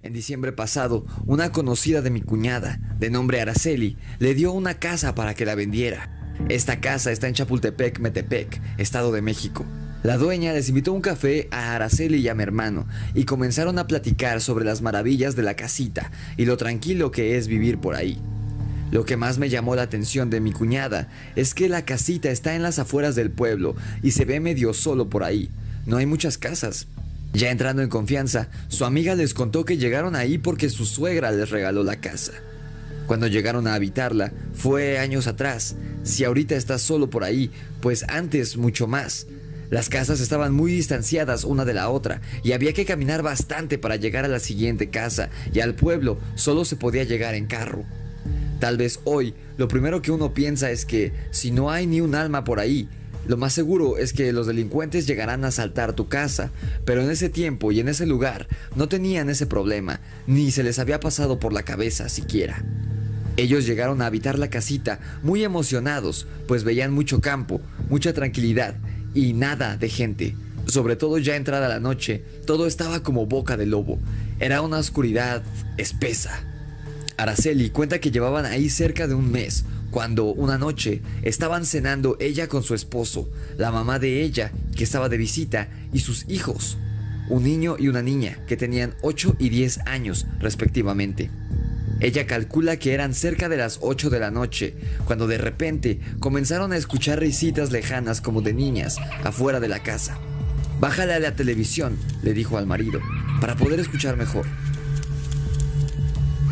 En diciembre pasado, una conocida de mi cuñada, de nombre Araceli, le dio una casa para que la vendiera. Esta casa está en Chapultepec, Metepec, Estado de México. La dueña les invitó a un café a Araceli y a mi hermano y comenzaron a platicar sobre las maravillas de la casita y lo tranquilo que es vivir por ahí. Lo que más me llamó la atención de mi cuñada es que la casita está en las afueras del pueblo y se ve medio solo por ahí. No hay muchas casas. Ya entrando en confianza, su amiga les contó que llegaron ahí porque su suegra les regaló la casa. Cuando llegaron a habitarla, fue años atrás. Si ahorita estás solo por ahí, pues antes mucho más. Las casas estaban muy distanciadas una de la otra y había que caminar bastante para llegar a la siguiente casa, y al pueblo solo se podía llegar en carro. Tal vez hoy lo primero que uno piensa es que si no hay ni un alma por ahí, lo más seguro es que los delincuentes llegarán a asaltar tu casa, pero en ese tiempo y en ese lugar no tenían ese problema, ni se les había pasado por la cabeza siquiera. Ellos llegaron a habitar la casita muy emocionados, pues veían mucho campo, mucha tranquilidad y nada de gente. Sobre todo ya entrada la noche, todo estaba como boca de lobo. Era una oscuridad espesa. Araceli cuenta que llevaban ahí cerca de un mes, cuando una noche estaban cenando ella con su esposo, la mamá de ella, que estaba de visita, y sus hijos, un niño y una niña, que tenían 8 y 10 años respectivamente. Ella calcula que eran cerca de las 8 de la noche, cuando de repente comenzaron a escuchar risitas lejanas como de niñas afuera de la casa. «Bájale a la televisión», le dijo al marido, «para poder escuchar mejor».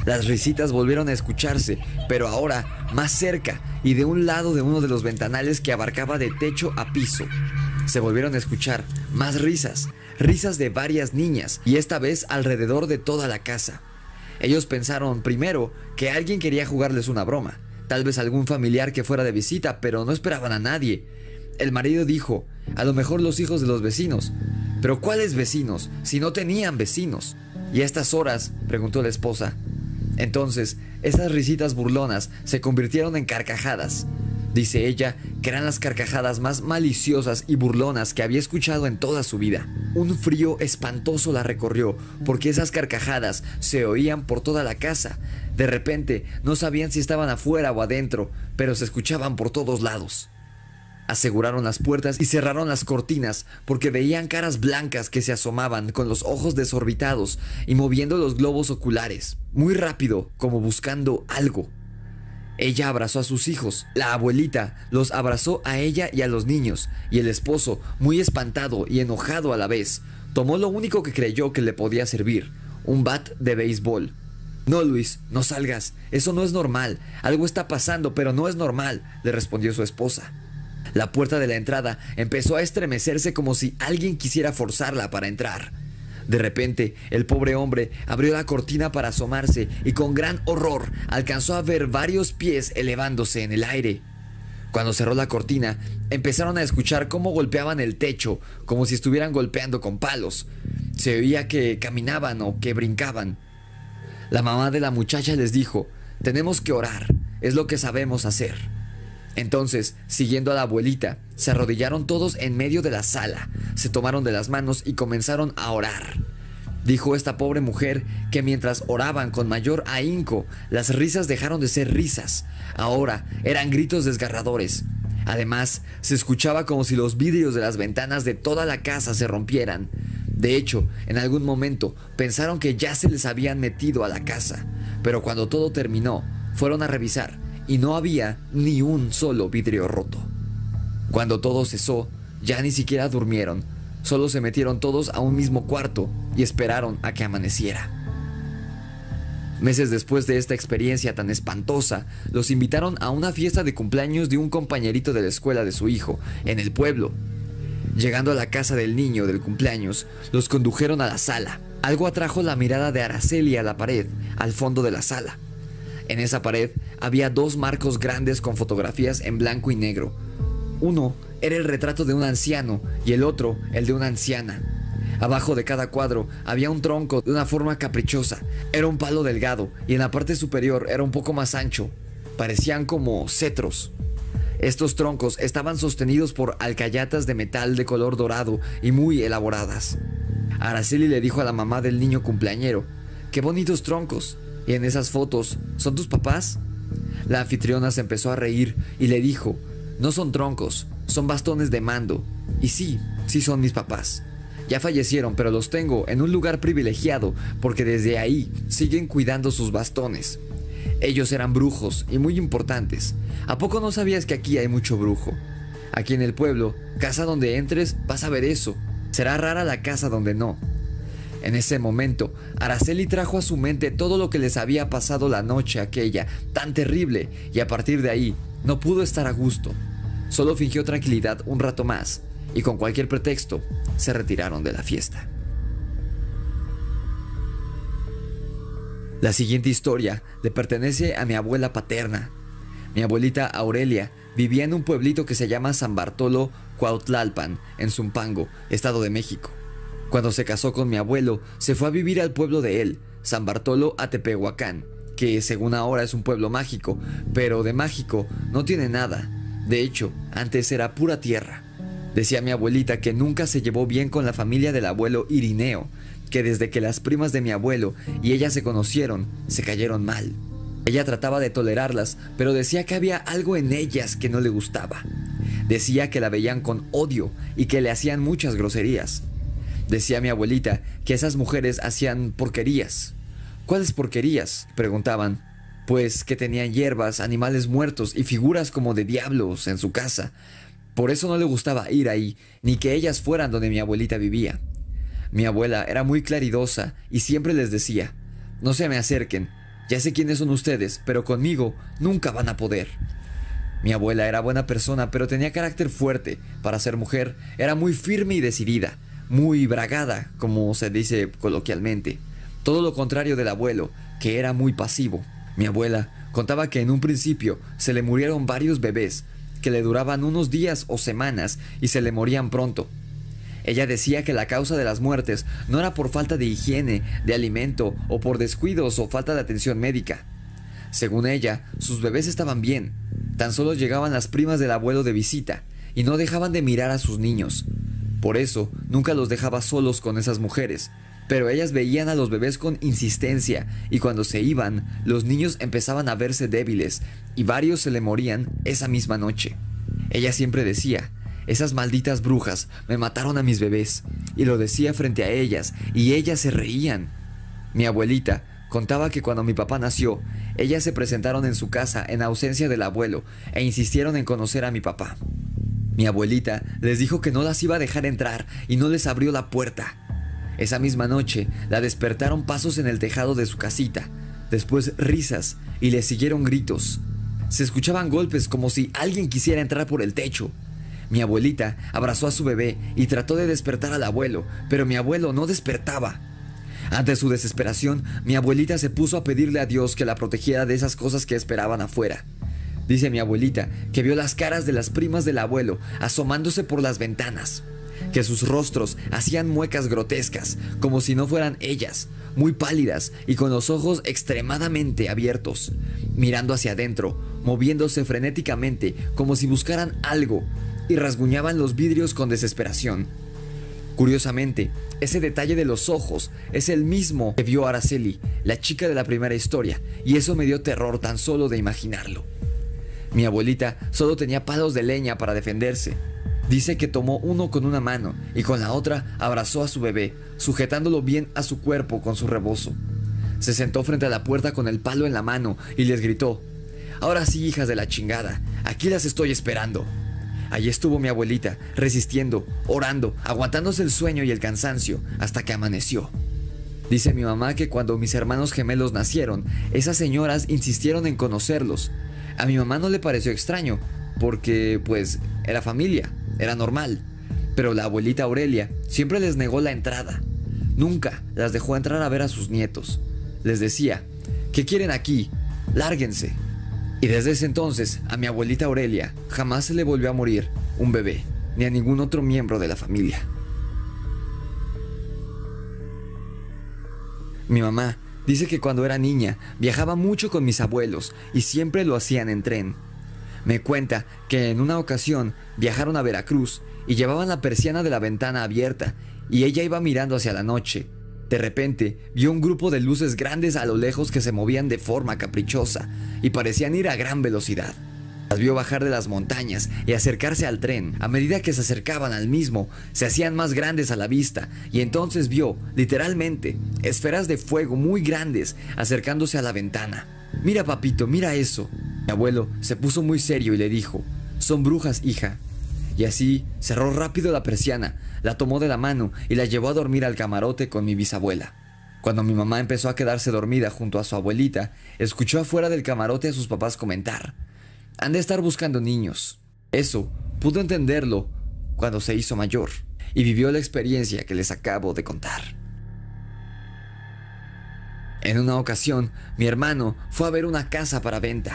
Las risitas volvieron a escucharse, pero ahora más cerca y de un lado de uno de los ventanales que abarcaba de techo a piso. Se volvieron a escuchar más risas, risas de varias niñas, y esta vez alrededor de toda la casa. Ellos pensaron primero que alguien quería jugarles una broma, tal vez algún familiar que fuera de visita, pero no esperaban a nadie. El marido dijo, a lo mejor los hijos de los vecinos. ¿Pero cuáles vecinos? Si no tenían vecinos. ¿Y a estas horas?, preguntó la esposa. Entonces, esas risitas burlonas se convirtieron en carcajadas. Dice ella que eran las carcajadas más maliciosas y burlonas que había escuchado en toda su vida. Un frío espantoso la recorrió, porque esas carcajadas se oían por toda la casa. De repente, no sabían si estaban afuera o adentro, pero se escuchaban por todos lados. Aseguraron las puertas y cerraron las cortinas porque veían caras blancas que se asomaban con los ojos desorbitados y moviendo los globos oculares, muy rápido, como buscando algo. Ella abrazó a sus hijos, la abuelita los abrazó a ella y a los niños, y el esposo, muy espantado y enojado a la vez, tomó lo único que creyó que le podía servir, un bat de béisbol. «No, Luis, no salgas, eso no es normal, algo está pasando, pero no es normal», le respondió su esposa. La puerta de la entrada empezó a estremecerse como si alguien quisiera forzarla para entrar. De repente, el pobre hombre abrió la cortina para asomarse y con gran horror alcanzó a ver varios pies elevándose en el aire. Cuando cerró la cortina, empezaron a escuchar cómo golpeaban el techo, como si estuvieran golpeando con palos. Se oía que caminaban o que brincaban. La mamá de la muchacha les dijo, «Tenemos que orar, es lo que sabemos hacer». Entonces, siguiendo a la abuelita, se arrodillaron todos en medio de la sala, se tomaron de las manos y comenzaron a orar. Dijo esta pobre mujer que mientras oraban con mayor ahínco, las risas dejaron de ser risas. Ahora eran gritos desgarradores. Además, se escuchaba como si los vidrios de las ventanas de toda la casa se rompieran. De hecho, en algún momento pensaron que ya se les habían metido a la casa, pero cuando todo terminó, fueron a revisar y no había ni un solo vidrio roto. Cuando todo cesó, ya ni siquiera durmieron, solo se metieron todos a un mismo cuarto y esperaron a que amaneciera. Meses después de esta experiencia tan espantosa, los invitaron a una fiesta de cumpleaños de un compañerito de la escuela de su hijo, en el pueblo. Llegando a la casa del niño del cumpleaños, los condujeron a la sala. Algo atrajo la mirada de Araceli a la pared, al fondo de la sala. En esa pared había dos marcos grandes con fotografías en blanco y negro. Uno era el retrato de un anciano y el otro el de una anciana. Abajo de cada cuadro había un tronco de una forma caprichosa. Era un palo delgado y en la parte superior era un poco más ancho. Parecían como cetros. Estos troncos estaban sostenidos por alcayatas de metal de color dorado y muy elaboradas. Araceli le dijo a la mamá del niño cumpleañero, qué bonitos troncos. ¿Y en esas fotos son tus papás? La anfitriona se empezó a reír y le dijo: no son troncos, son bastones de mando. Y sí, sí son mis papás. Ya fallecieron, pero los tengo en un lugar privilegiado porque desde ahí siguen cuidando sus bastones. Ellos eran brujos y muy importantes. ¿A poco no sabías que aquí hay mucho brujo? Aquí en el pueblo, casa donde entres, vas a ver eso. Será rara la casa donde no. En ese momento, Araceli trajo a su mente todo lo que les había pasado la noche aquella, tan terrible, y a partir de ahí, no pudo estar a gusto. Solo fingió tranquilidad un rato más, y con cualquier pretexto, se retiraron de la fiesta. La siguiente historia le pertenece a mi abuela paterna. Mi abuelita Aurelia vivía en un pueblito que se llama San Bartolo Cuautlalpan, en Zumpango, Estado de México. Cuando se casó con mi abuelo, se fue a vivir al pueblo de él, San Bartolo Atepehuacán, que según ahora es un pueblo mágico, pero de mágico no tiene nada. De hecho, antes era pura tierra. Decía mi abuelita que nunca se llevó bien con la familia del abuelo Irineo, que desde que las primas de mi abuelo y ella se conocieron, se cayeron mal. Ella trataba de tolerarlas, pero decía que había algo en ellas que no le gustaba. Decía que la veían con odio y que le hacían muchas groserías. Decía mi abuelita que esas mujeres hacían porquerías. ¿Cuáles porquerías?, preguntaban. Pues que tenían hierbas, animales muertos y figuras como de diablos en su casa. Por eso no le gustaba ir ahí, ni que ellas fueran donde mi abuelita vivía. Mi abuela era muy claridosa y siempre les decía: no se me acerquen, ya sé quiénes son ustedes, pero conmigo nunca van a poder. Mi abuela era buena persona, pero tenía carácter fuerte. Para ser mujer, era muy firme y decidida, muy bragada, como se dice coloquialmente. Todo lo contrario del abuelo, que era muy pasivo. Mi abuela contaba que en un principio se le murieron varios bebés, que le duraban unos días o semanas y se le morían pronto. Ella decía que la causa de las muertes no era por falta de higiene, de alimento o por descuidos o falta de atención médica. Según ella, sus bebés estaban bien, tan solo llegaban las primas del abuelo de visita y no dejaban de mirar a sus niños. Por eso nunca los dejaba solos con esas mujeres, pero ellas veían a los bebés con insistencia y cuando se iban, los niños empezaban a verse débiles y varios se le morían esa misma noche. Ella siempre decía: esas malditas brujas me mataron a mis bebés, y lo decía frente a ellas y ellas se reían. Mi abuelita contaba que cuando mi papá nació, ellas se presentaron en su casa en ausencia del abuelo e insistieron en conocer a mi papá. Mi abuelita les dijo que no las iba a dejar entrar y no les abrió la puerta. Esa misma noche la despertaron pasos en el tejado de su casita, después risas y le siguieron gritos. Se escuchaban golpes como si alguien quisiera entrar por el techo. Mi abuelita abrazó a su bebé y trató de despertar al abuelo, pero mi abuelo no despertaba. Ante su desesperación, mi abuelita se puso a pedirle a Dios que la protegiera de esas cosas que esperaban afuera. Dice mi abuelita que vio las caras de las primas del abuelo asomándose por las ventanas, que sus rostros hacían muecas grotescas, como si no fueran ellas, muy pálidas y con los ojos extremadamente abiertos, mirando hacia adentro, moviéndose frenéticamente como si buscaran algo, y rasguñaban los vidrios con desesperación. Curiosamente, ese detalle de los ojos es el mismo que vio Araceli, la chica de la primera historia, y eso me dio terror tan solo de imaginarlo. Mi abuelita solo tenía palos de leña para defenderse. Dice que tomó uno con una mano y con la otra abrazó a su bebé, sujetándolo bien a su cuerpo con su rebozo. Se sentó frente a la puerta con el palo en la mano y les gritó: ahora sí, hijas de la chingada, aquí las estoy esperando. Allí estuvo mi abuelita, resistiendo, orando, aguantándose el sueño y el cansancio, hasta que amaneció. Dice mi mamá que cuando mis hermanos gemelos nacieron, esas señoras insistieron en conocerlos. A mi mamá no le pareció extraño, porque, pues, era familia, era normal. Pero la abuelita Aurelia siempre les negó la entrada. Nunca las dejó entrar a ver a sus nietos. Les decía: ¿qué quieren aquí? Lárguense. Y desde ese entonces, a mi abuelita Aurelia jamás se le volvió a morir un bebé, ni a ningún otro miembro de la familia. Mi mamá dice que cuando era niña viajaba mucho con mis abuelos y siempre lo hacían en tren. Me cuenta que en una ocasión viajaron a Veracruz y llevaban la persiana de la ventana abierta y ella iba mirando hacia la noche. De repente, vio un grupo de luces grandes a lo lejos que se movían de forma caprichosa y parecían ir a gran velocidad. Las vio bajar de las montañas y acercarse al tren. A medida que se acercaban al mismo, se hacían más grandes a la vista y entonces vio, literalmente, esferas de fuego muy grandes acercándose a la ventana. «Mira, papito, mira eso». Mi abuelo se puso muy serio y le dijo: «Son brujas, hija». Y así cerró rápido la persiana, la tomó de la mano y la llevó a dormir al camarote con mi bisabuela. Cuando mi mamá empezó a quedarse dormida junto a su abuelita, escuchó afuera del camarote a sus papás comentar: «Han de estar buscando niños». Eso pudo entenderlo cuando se hizo mayor y vivió la experiencia que les acabo de contar. En una ocasión, mi hermano fue a ver una casa para venta.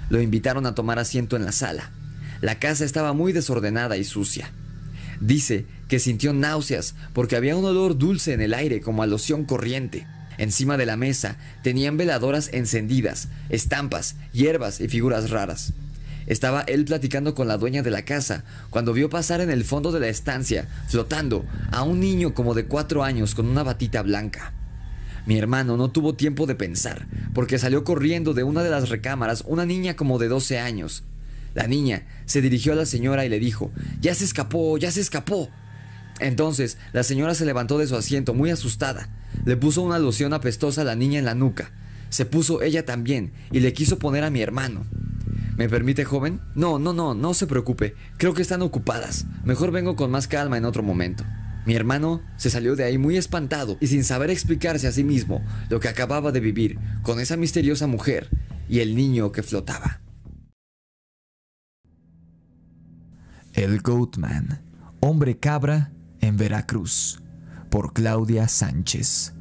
Lo invitaron a tomar asiento en la sala. La casa estaba muy desordenada y sucia. Dice que sintió náuseas porque había un olor dulce en el aire como a loción corriente. Encima de la mesa tenían veladoras encendidas, estampas, hierbas y figuras raras. Estaba él platicando con la dueña de la casa cuando vio pasar en el fondo de la estancia, flotando, a un niño como de 4 años con una batita blanca. Mi hermano no tuvo tiempo de pensar porque salió corriendo de una de las recámaras una niña como de 12 años. La niña se dirigió a la señora y le dijo: «¡Ya se escapó! ¡Ya se escapó!». Entonces la señora se levantó de su asiento muy asustada. Le puso una loción apestosa a la niña en la nuca. Se puso ella también y le quiso poner a mi hermano. «¿Me permite, joven?». No se preocupe. Creo que están ocupadas. Mejor vengo con más calma en otro momento». Mi hermano se salió de ahí muy espantado y sin saber explicarse a sí mismo lo que acababa de vivir con esa misteriosa mujer y el niño que flotaba. El Goatman, hombre cabra en Veracruz, por Claudia Sánchez.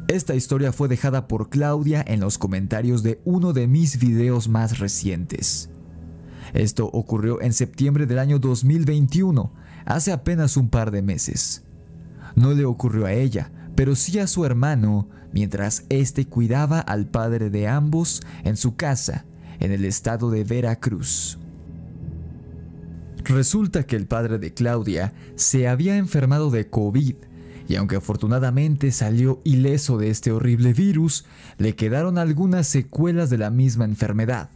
Esta historia fue dejada por Claudia en los comentarios de uno de mis videos más recientes. Esto ocurrió en septiembre del año 2021, hace apenas un par de meses. No le ocurrió a ella, pero sí a su hermano, mientras éste cuidaba al padre de ambos en su casa, en el estado de Veracruz. Resulta que el padre de Claudia se había enfermado de COVID, y aunque afortunadamente salió ileso de este horrible virus, le quedaron algunas secuelas de la misma enfermedad,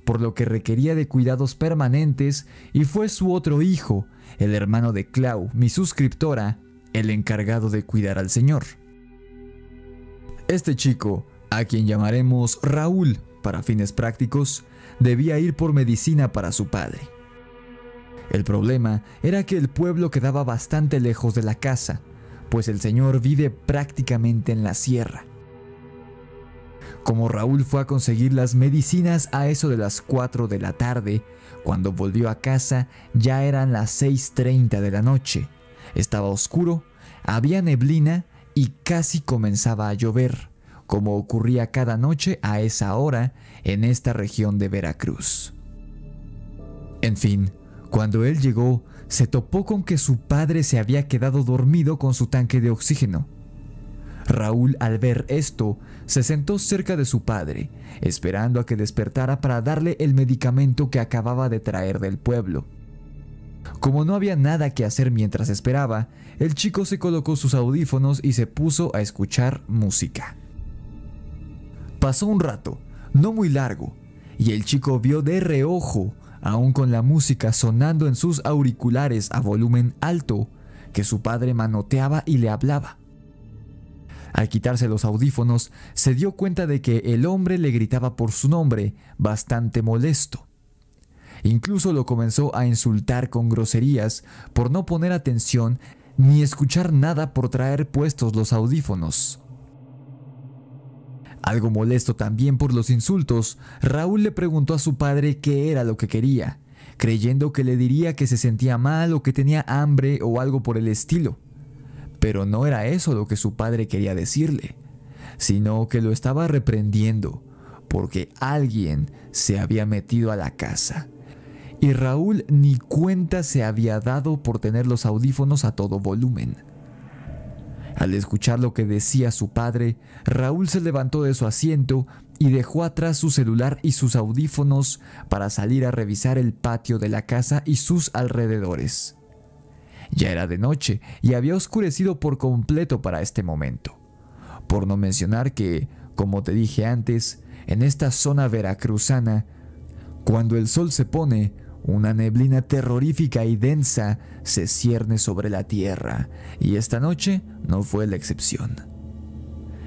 por lo que requería de cuidados permanentes, y fue su otro hijo, el hermano de Clau, mi suscriptora, el encargado de cuidar al señor. Este chico, a quien llamaremos Raúl para fines prácticos, debía ir por medicina para su padre. El problema era que el pueblo quedaba bastante lejos de la casa, pues el señor vive prácticamente en la sierra. Como Raúl fue a conseguir las medicinas a eso de las 4 de la tarde, cuando volvió a casa ya eran las 6:30 de la noche. Estaba oscuro, había neblina y casi comenzaba a llover, como ocurría cada noche a esa hora en esta región de Veracruz. En fin, cuando él llegó, se topó con que su padre se había quedado dormido con su tanque de oxígeno. Raúl, al ver esto, se sentó cerca de su padre, esperando a que despertara para darle el medicamento que acababa de traer del pueblo. Como no había nada que hacer mientras esperaba, el chico se colocó sus audífonos y se puso a escuchar música. Pasó un rato, no muy largo, y el chico vio de reojo, aún con la música sonando en sus auriculares a volumen alto, que su padre manoteaba y le hablaba. Al quitarse los audífonos, se dio cuenta de que el hombre le gritaba por su nombre, bastante molesto. Incluso lo comenzó a insultar con groserías por no poner atención ni escuchar nada por traer puestos los audífonos. Algo molesto también por los insultos, Raúl le preguntó a su padre qué era lo que quería, creyendo que le diría que se sentía mal o que tenía hambre o algo por el estilo. Pero no era eso lo que su padre quería decirle, sino que lo estaba reprendiendo porque alguien se había metido a la casa. Y Raúl ni cuenta se había dado por tener los audífonos a todo volumen. Al escuchar lo que decía su padre, Raúl se levantó de su asiento y dejó atrás su celular y sus audífonos para salir a revisar el patio de la casa y sus alrededores. Ya era de noche y había oscurecido por completo para este momento. Por no mencionar que, como te dije antes, en esta zona veracruzana, cuando el sol se pone, una neblina terrorífica y densa se cierne sobre la tierra, y esta noche no fue la excepción.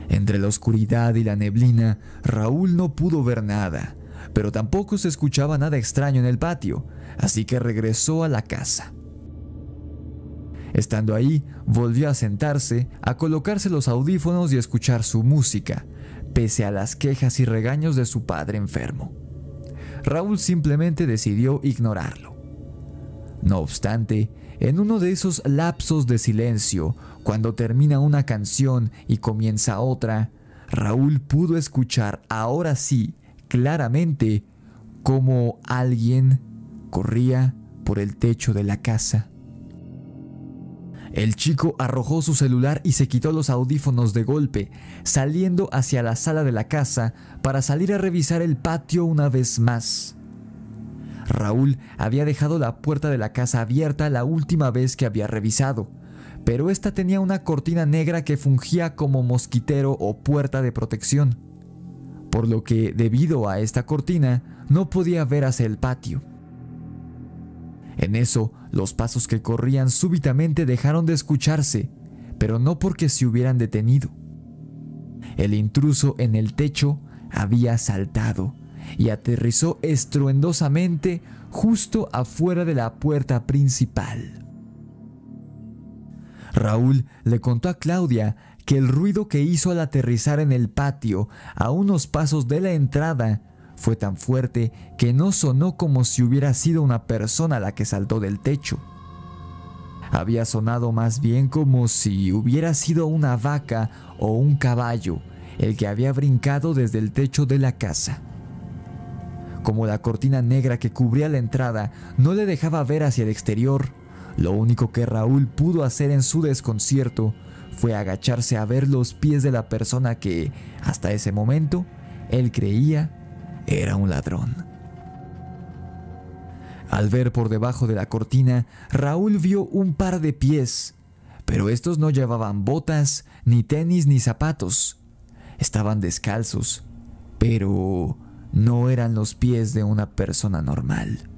Entre la oscuridad y la neblina, Raúl no pudo ver nada, pero tampoco se escuchaba nada extraño en el patio, así que regresó a la casa. Estando ahí, volvió a sentarse, a colocarse los audífonos y a escuchar su música, pese a las quejas y regaños de su padre enfermo. Raúl simplemente decidió ignorarlo. No obstante, en uno de esos lapsos de silencio, cuando termina una canción y comienza otra, Raúl pudo escuchar, ahora sí, claramente, cómo alguien corría por el techo de la casa. El chico arrojó su celular y se quitó los audífonos de golpe, saliendo hacia la sala de la casa para salir a revisar el patio una vez más. Raúl había dejado la puerta de la casa abierta la última vez que había revisado, pero esta tenía una cortina negra que fungía como mosquitero o puerta de protección, por lo que, debido a esta cortina, no podía ver hacia el patio. En eso, los pasos que corrían súbitamente dejaron de escucharse, pero no porque se hubieran detenido. El intruso en el techo había saltado y aterrizó estruendosamente justo afuera de la puerta principal. Raúl le contó a Claudia que el ruido que hizo al aterrizar en el patio a unos pasos de la entrada fue tan fuerte que no sonó como si hubiera sido una persona la que saltó del techo. Había sonado más bien como si hubiera sido una vaca o un caballo el que había brincado desde el techo de la casa. Como la cortina negra que cubría la entrada no le dejaba ver hacia el exterior, lo único que Raúl pudo hacer en su desconcierto fue agacharse a ver los pies de la persona que, hasta ese momento, él creía era un ladrón. Al ver por debajo de la cortina, Raúl vio un par de pies, pero estos no llevaban botas, ni tenis, ni zapatos. Estaban descalzos, pero no eran los pies de una persona normal.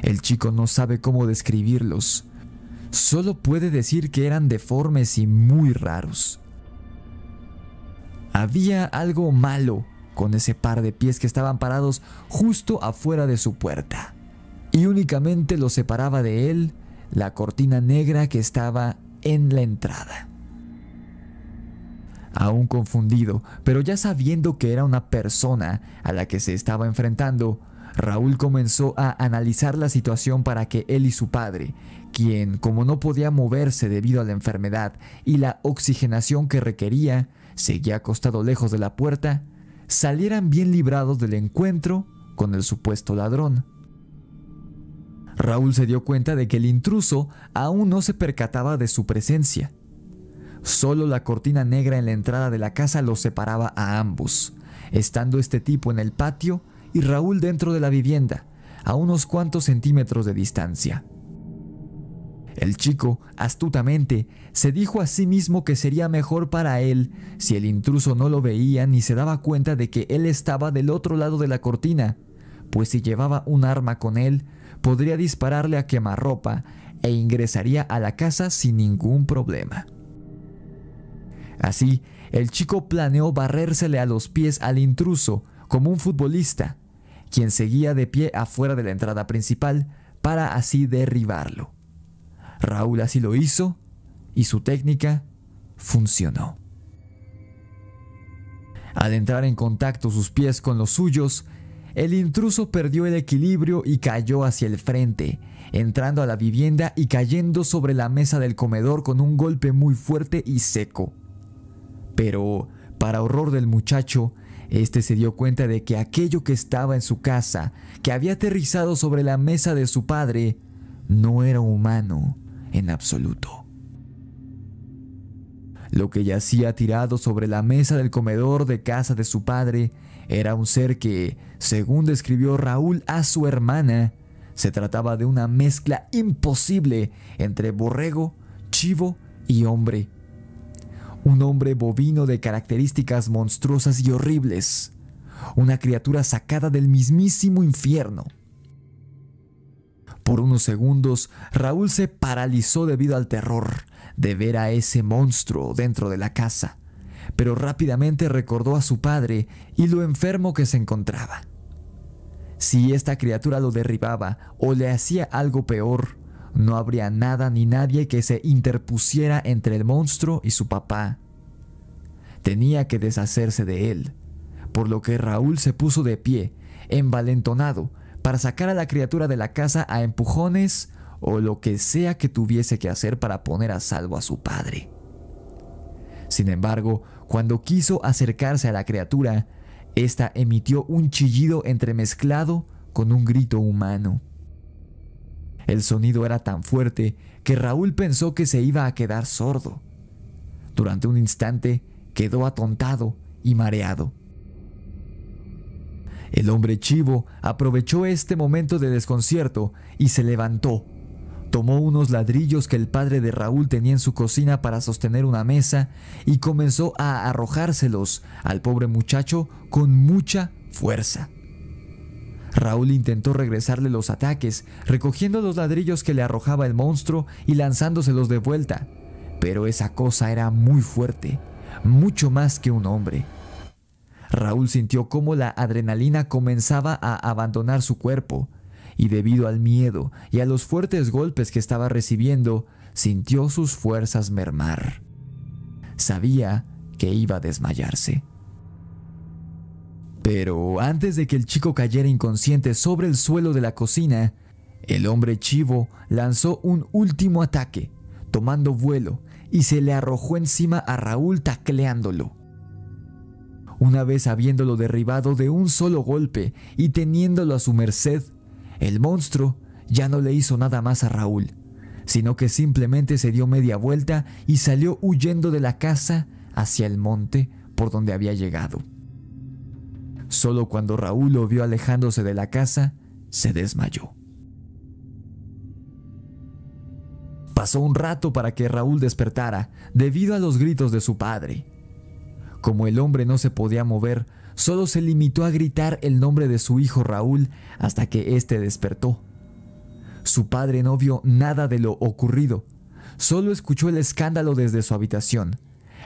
El chico no sabe cómo describirlos, solo puede decir que eran deformes y muy raros. Había algo malo con ese par de pies que estaban parados justo afuera de su puerta, y únicamente los separaba de él la cortina negra que estaba en la entrada. Aún confundido, pero ya sabiendo que era una persona a la que se estaba enfrentando, Raúl comenzó a analizar la situación para que él y su padre, quien, como no podía moverse debido a la enfermedad y la oxigenación que requería, seguía acostado lejos de la puerta, salieran bien librados del encuentro con el supuesto ladrón. Raúl se dio cuenta de que el intruso aún no se percataba de su presencia. Solo la cortina negra en la entrada de la casa los separaba a ambos, estando este tipo en el patio y Raúl dentro de la vivienda, a unos cuantos centímetros de distancia. El chico, astutamente, se dijo a sí mismo que sería mejor para él si el intruso no lo veía ni se daba cuenta de que él estaba del otro lado de la cortina, pues si llevaba un arma con él, podría dispararle a quemarropa e ingresaría a la casa sin ningún problema. Así, el chico planeó barrérsele a los pies al intruso como un futbolista, quien seguía de pie afuera de la entrada principal para así derribarlo. Raúl así lo hizo y su técnica funcionó. Al entrar en contacto sus pies con los suyos, el intruso perdió el equilibrio y cayó hacia el frente, entrando a la vivienda y cayendo sobre la mesa del comedor con un golpe muy fuerte y seco. Pero, para horror del muchacho, este se dio cuenta de que aquello que estaba en su casa, que había aterrizado sobre la mesa de su padre, no era humano en absoluto. Lo que yacía tirado sobre la mesa del comedor de casa de su padre era un ser que, según describió Raúl a su hermana, Se trataba de una mezcla imposible entre borrego, chivo y hombre. Un hombre bovino de características monstruosas y horribles. Una criatura sacada del mismísimo infierno. Por unos segundos, Raúl se paralizó debido al terror de ver a ese monstruo dentro de la casa, pero rápidamente recordó a su padre y lo enfermo que se encontraba. Si esta criatura lo derribaba o le hacía algo peor, no habría nada ni nadie que se interpusiera entre el monstruo y su papá. Tenía que deshacerse de él, por lo que Raúl se puso de pie, envalentonado, para sacar a la criatura de la casa a empujones o lo que sea que tuviese que hacer para poner a salvo a su padre. Sin embargo, cuando quiso acercarse a la criatura, ésta emitió un chillido entremezclado con un grito humano. El sonido era tan fuerte que Raúl pensó que se iba a quedar sordo. Durante un instante quedó atontado y mareado. El hombre chivo aprovechó este momento de desconcierto y se levantó. Tomó unos ladrillos que el padre de Raúl tenía en su cocina para sostener una mesa y comenzó a arrojárselos al pobre muchacho con mucha fuerza. Raúl intentó regresarle los ataques, recogiendo los ladrillos que le arrojaba el monstruo y lanzándoselos de vuelta, pero esa cosa era muy fuerte, mucho más que un hombre. Raúl sintió cómo la adrenalina comenzaba a abandonar su cuerpo, y debido al miedo y a los fuertes golpes que estaba recibiendo, sintió sus fuerzas mermar. Sabía que iba a desmayarse. Pero antes de que el chico cayera inconsciente sobre el suelo de la cocina, el hombre chivo lanzó un último ataque, tomando vuelo, y se le arrojó encima a Raúl tacleándolo. Una vez habiéndolo derribado de un solo golpe y teniéndolo a su merced, el monstruo ya no le hizo nada más a Raúl, sino que simplemente se dio media vuelta y salió huyendo de la casa hacia el monte por donde había llegado. Solo cuando Raúl lo vio alejándose de la casa, se desmayó. Pasó un rato para que Raúl despertara debido a los gritos de su padre. Como el hombre no se podía mover, solo se limitó a gritar el nombre de su hijo Raúl hasta que éste despertó. Su padre no vio nada de lo ocurrido, solo escuchó el escándalo desde su habitación,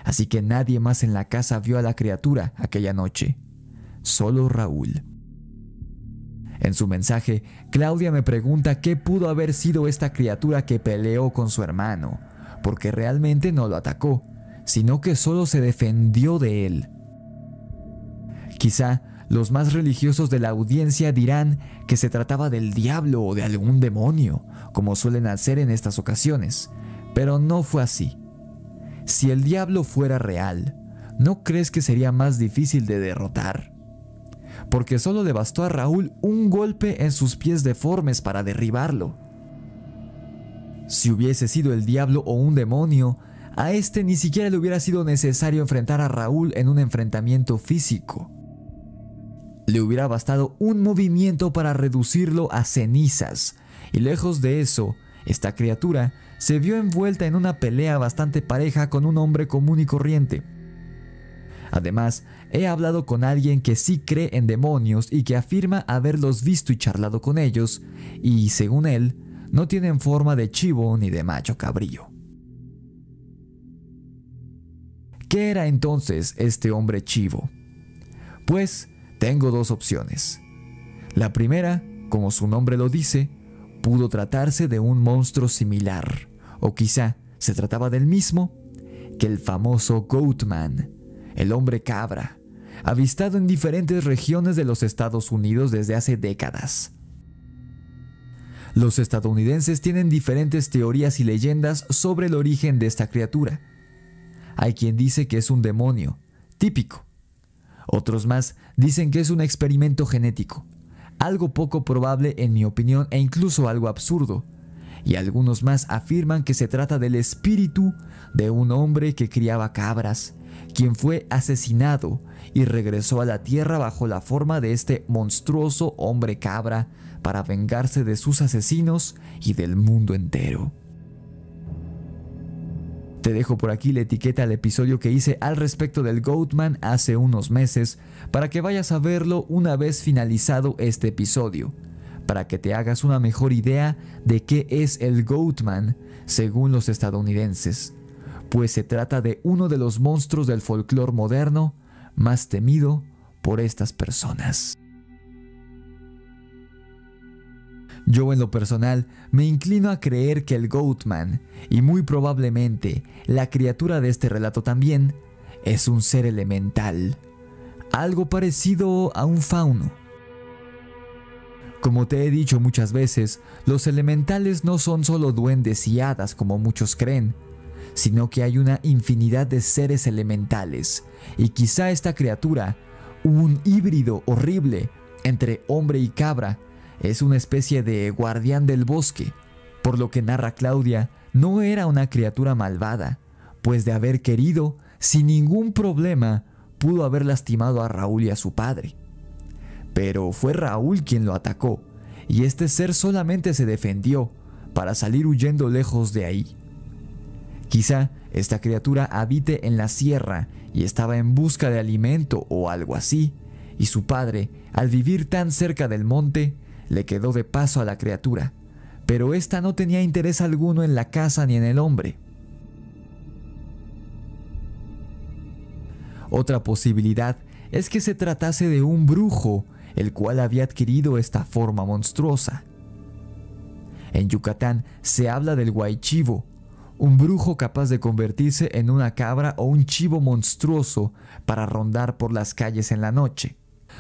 así que nadie más en la casa vio a la criatura aquella noche, solo Raúl. En su mensaje, Claudia me pregunta qué pudo haber sido esta criatura que peleó con su hermano, porque realmente no lo atacó, sino que solo se defendió de él. Quizá los más religiosos de la audiencia dirán que se trataba del diablo o de algún demonio, como suelen hacer en estas ocasiones, pero no fue así. Si el diablo fuera real, ¿no crees que sería más difícil de derrotar? Porque solo le bastó a Raúl un golpe en sus pies deformes para derribarlo. Si hubiese sido el diablo o un demonio, a este ni siquiera le hubiera sido necesario enfrentar a Raúl en un enfrentamiento físico. Le hubiera bastado un movimiento para reducirlo a cenizas, y lejos de eso, esta criatura se vio envuelta en una pelea bastante pareja con un hombre común y corriente. Además, he hablado con alguien que sí cree en demonios y que afirma haberlos visto y charlado con ellos, y según él, no tienen forma de chivo ni de macho cabrío. ¿Qué era entonces este hombre chivo? Pues tengo dos opciones. La primera, como su nombre lo dice, pudo tratarse de un monstruo similar, o quizá se trataba del mismo que el famoso Goatman, el hombre cabra, avistado en diferentes regiones de los Estados Unidos desde hace décadas. Los estadounidenses tienen diferentes teorías y leyendas sobre el origen de esta criatura. Hay quien dice que es un demonio, típico. Otros más dicen que es un experimento genético, algo poco probable en mi opinión e incluso algo absurdo. Y algunos más afirman que se trata del espíritu de un hombre que criaba cabras quien fue asesinado y regresó a la tierra bajo la forma de este monstruoso hombre cabra para vengarse de sus asesinos y del mundo entero. Te dejo por aquí la etiqueta al episodio que hice al respecto del Goatman hace unos meses para que vayas a verlo una vez finalizado este episodio, para que te hagas una mejor idea de qué es el Goatman según los estadounidenses, pues se trata de uno de los monstruos del folclore moderno más temido por estas personas. Yo en lo personal me inclino a creer que el Goatman, y muy probablemente la criatura de este relato también, es un ser elemental, algo parecido a un fauno. Como te he dicho muchas veces, los elementales no son solo duendes y hadas como muchos creen, sino que hay una infinidad de seres elementales, y quizá esta criatura, un híbrido horrible entre hombre y cabra, es una especie de guardián del bosque. Por lo que narra Claudia, no era una criatura malvada, pues de haber querido, sin ningún problema, pudo haber lastimado a Raúl y a su padre. Pero fue Raúl quien lo atacó, y este ser solamente se defendió para salir huyendo lejos de ahí. Quizá esta criatura habite en la sierra y estaba en busca de alimento o algo así, y su padre, al vivir tan cerca del monte, le quedó de paso a la criatura, pero ésta no tenía interés alguno en la casa ni en el hombre. Otra posibilidad es que se tratase de un brujo, el cual había adquirido esta forma monstruosa. En Yucatán se habla del huaychivo, un brujo capaz de convertirse en una cabra o un chivo monstruoso para rondar por las calles en la noche.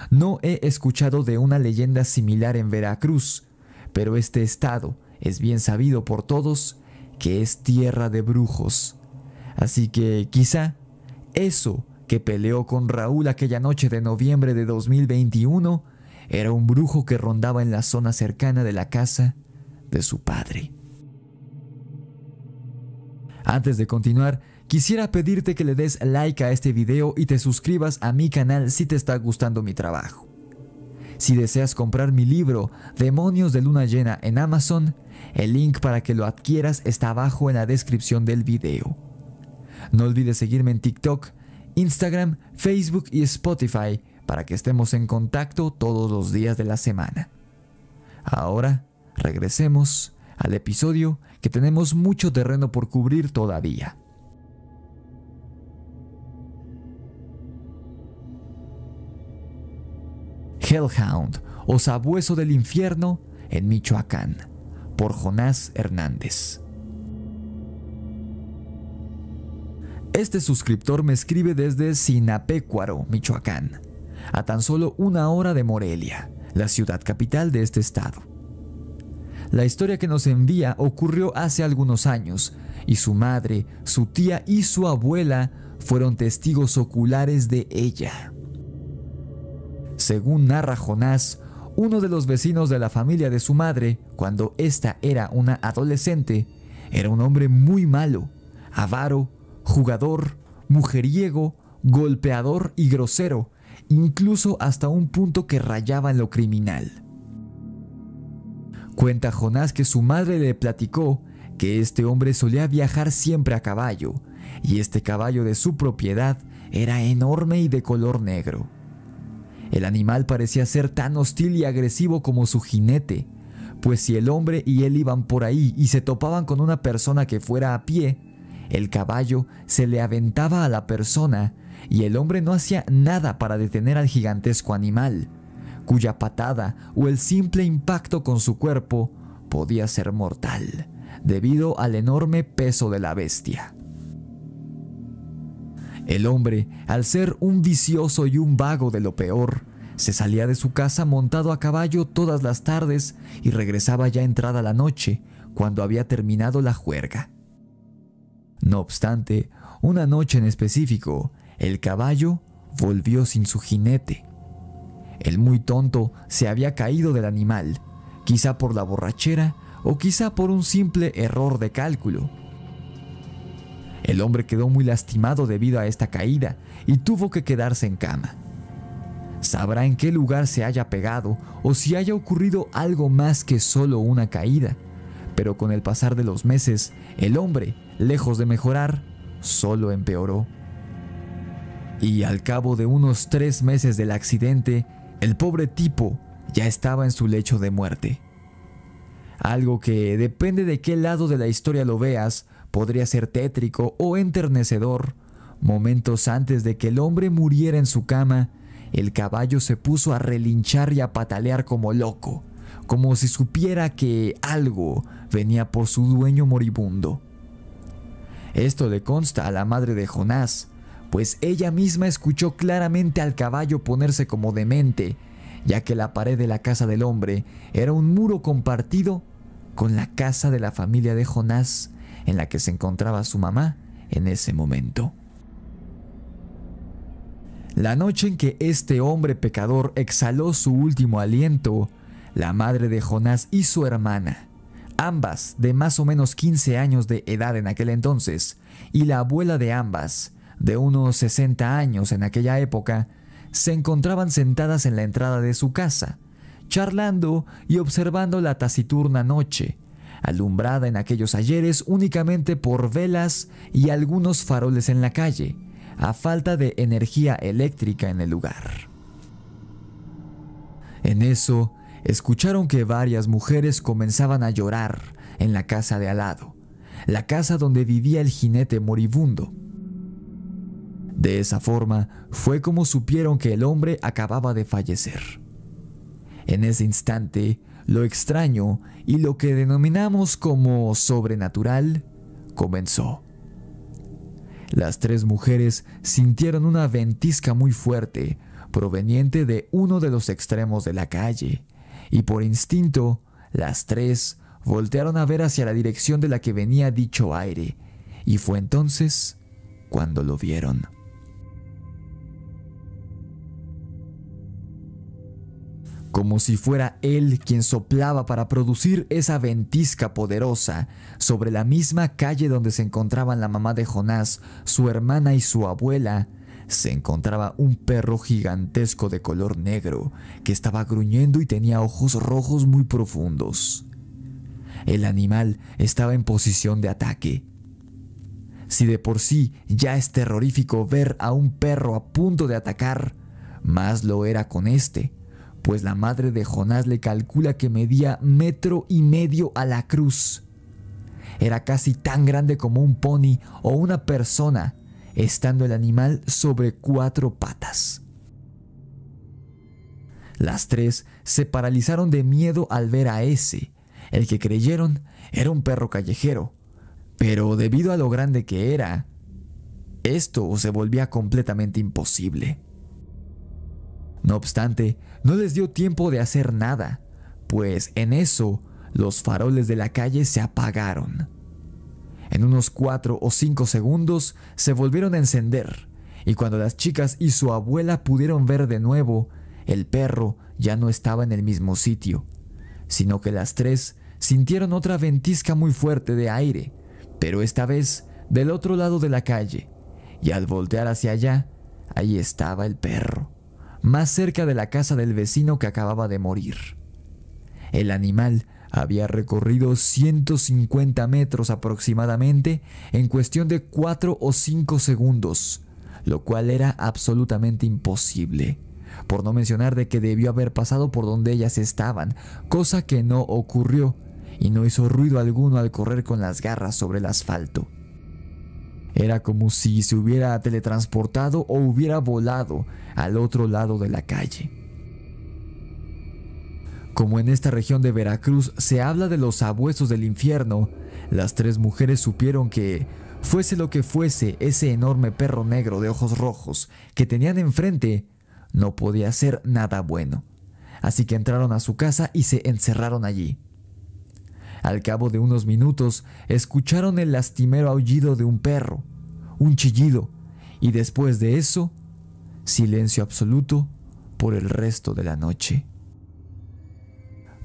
No he escuchado de una leyenda similar en Veracruz, pero este estado es bien sabido por todos que es tierra de brujos. Así que quizá eso que peleó con Raúl aquella noche de noviembre de 2021 era un brujo que rondaba en la zona cercana de la casa de su padre. Antes de continuar, quisiera pedirte que le des like a este video y te suscribas a mi canal si te está gustando mi trabajo. Si deseas comprar mi libro Demonios de Luna Llena en Amazon, el link para que lo adquieras está abajo en la descripción del video. No olvides seguirme en TikTok, Instagram, Facebook y Spotify para que estemos en contacto todos los días de la semana. Ahora, regresemos al episodio que tenemos mucho terreno por cubrir todavía. Hellhound o Sabueso del Infierno en Michoacán, por Jonás Hernández. Este suscriptor me escribe desde Sinapecuaro, Michoacán, a tan solo 1 hora de Morelia, la ciudad capital de este estado. La historia que nos envía ocurrió hace algunos años, y su madre, su tía y su abuela fueron testigos oculares de ella. Según narra Jonás, uno de los vecinos de la familia de su madre, cuando ésta era una adolescente, era un hombre muy malo, avaro, jugador, mujeriego, golpeador y grosero, incluso hasta un punto que rayaba en lo criminal. Cuenta Jonás que su madre le platicó que este hombre solía viajar siempre a caballo, y este caballo de su propiedad era enorme y de color negro. El animal parecía ser tan hostil y agresivo como su jinete, pues si el hombre y él iban por ahí y se topaban con una persona que fuera a pie, el caballo se le aventaba a la persona y el hombre no hacía nada para detener al gigantesco animal, cuya patada o el simple impacto con su cuerpo podía ser mortal, debido al enorme peso de la bestia. El hombre, al ser un vicioso y un vago de lo peor, se salía de su casa montado a caballo todas las tardes y regresaba ya entrada la noche, cuando había terminado la juerga. No obstante, una noche en específico, el caballo volvió sin su jinete. El muy tonto se había caído del animal, quizá por la borrachera o quizá por un simple error de cálculo. El hombre quedó muy lastimado debido a esta caída y tuvo que quedarse en cama. Sabrá en qué lugar se haya pegado o si haya ocurrido algo más que solo una caída, pero con el pasar de los meses, el hombre, lejos de mejorar, solo empeoró. Y al cabo de unos 3 meses del accidente, el pobre tipo ya estaba en su lecho de muerte. Algo que, depende de qué lado de la historia lo veas, podría ser tétrico o enternecedor. Momentos antes de que el hombre muriera en su cama, el caballo se puso a relinchar y a patalear como loco, como si supiera que algo venía por su dueño moribundo. Esto le consta a la madre de Jonás, pues ella misma escuchó claramente al caballo ponerse como demente, ya que la pared de la casa del hombre era un muro compartido con la casa de la familia de Jonás, en la que se encontraba su mamá en ese momento. La noche en que este hombre pecador exhaló su último aliento, la madre de Jonás y su hermana, ambas de más o menos 15 años de edad en aquel entonces, y la abuela de ambas, de unos 60 años en aquella época, se encontraban sentadas en la entrada de su casa, charlando y observando la taciturna noche, alumbrada en aquellos ayeres únicamente por velas y algunos faroles en la calle, a falta de energía eléctrica en el lugar. En eso, escucharon que varias mujeres comenzaban a llorar en la casa de al lado, la casa donde vivía el jinete moribundo. De esa forma fue como supieron que el hombre acababa de fallecer. En ese instante, lo extraño y lo que denominamos como sobrenatural comenzó. Las 3 mujeres sintieron una ventisca muy fuerte proveniente de uno de los extremos de la calle, y por instinto, las 3 voltearon a ver hacia la dirección de la que venía dicho aire, y fue entonces cuando lo vieron. Como si fuera él quien soplaba para producir esa ventisca poderosa, sobre la misma calle donde se encontraban la mamá de Jonás, su hermana y su abuela, se encontraba un perro gigantesco de color negro que estaba gruñendo y tenía ojos rojos muy profundos. El animal estaba en posición de ataque. Si de por sí ya es terrorífico ver a un perro a punto de atacar, más lo era con este, pues la madre de Jonás le calcula que medía 1,5 metros a la cruz. Era casi tan grande como un pony o una persona, estando el animal sobre 4 patas. Las 3 se paralizaron de miedo al ver a ese. El que creyeron era un perro callejero, pero debido a lo grande que era, esto se volvía completamente imposible. No obstante, no les dio tiempo de hacer nada, pues en eso los faroles de la calle se apagaron. En unos 4 o 5 segundos se volvieron a encender, y cuando las chicas y su abuela pudieron ver de nuevo, el perro ya no estaba en el mismo sitio, sino que las 3 sintieron otra ventisca muy fuerte de aire, pero esta vez del otro lado de la calle, y al voltear hacia allá, ahí estaba el perro, más cerca de la casa del vecino que acababa de morir. El animal había recorrido 150 metros aproximadamente en cuestión de 4 o 5 segundos, lo cual era absolutamente imposible, por no mencionar de que debió haber pasado por donde ellas estaban, cosa que no ocurrió, y no hizo ruido alguno al correr con las garras sobre el asfalto. Era como si se hubiera teletransportado o hubiera volado al otro lado de la calle. Como en esta región de Veracruz se habla de los sabuesos del infierno, las 3 mujeres supieron que, fuese lo que fuese ese enorme perro negro de ojos rojos que tenían enfrente, no podía ser nada bueno. Así que entraron a su casa y se encerraron allí. Al cabo de unos minutos, escucharon el lastimero aullido de un perro, un chillido, y después de eso, silencio absoluto por el resto de la noche.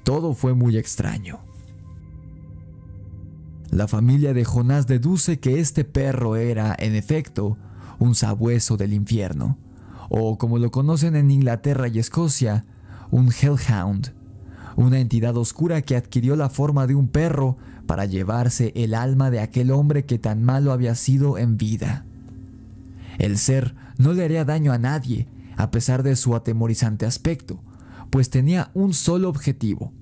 Todo fue muy extraño. La familia de Jonás deduce que este perro era, en efecto, un sabueso del infierno, o como lo conocen en Inglaterra y Escocia, un hellhound, una entidad oscura que adquirió la forma de un perro para llevarse el alma de aquel hombre que tan malo había sido en vida. El ser no le haría daño a nadie, a pesar de su atemorizante aspecto, pues tenía un solo objetivo: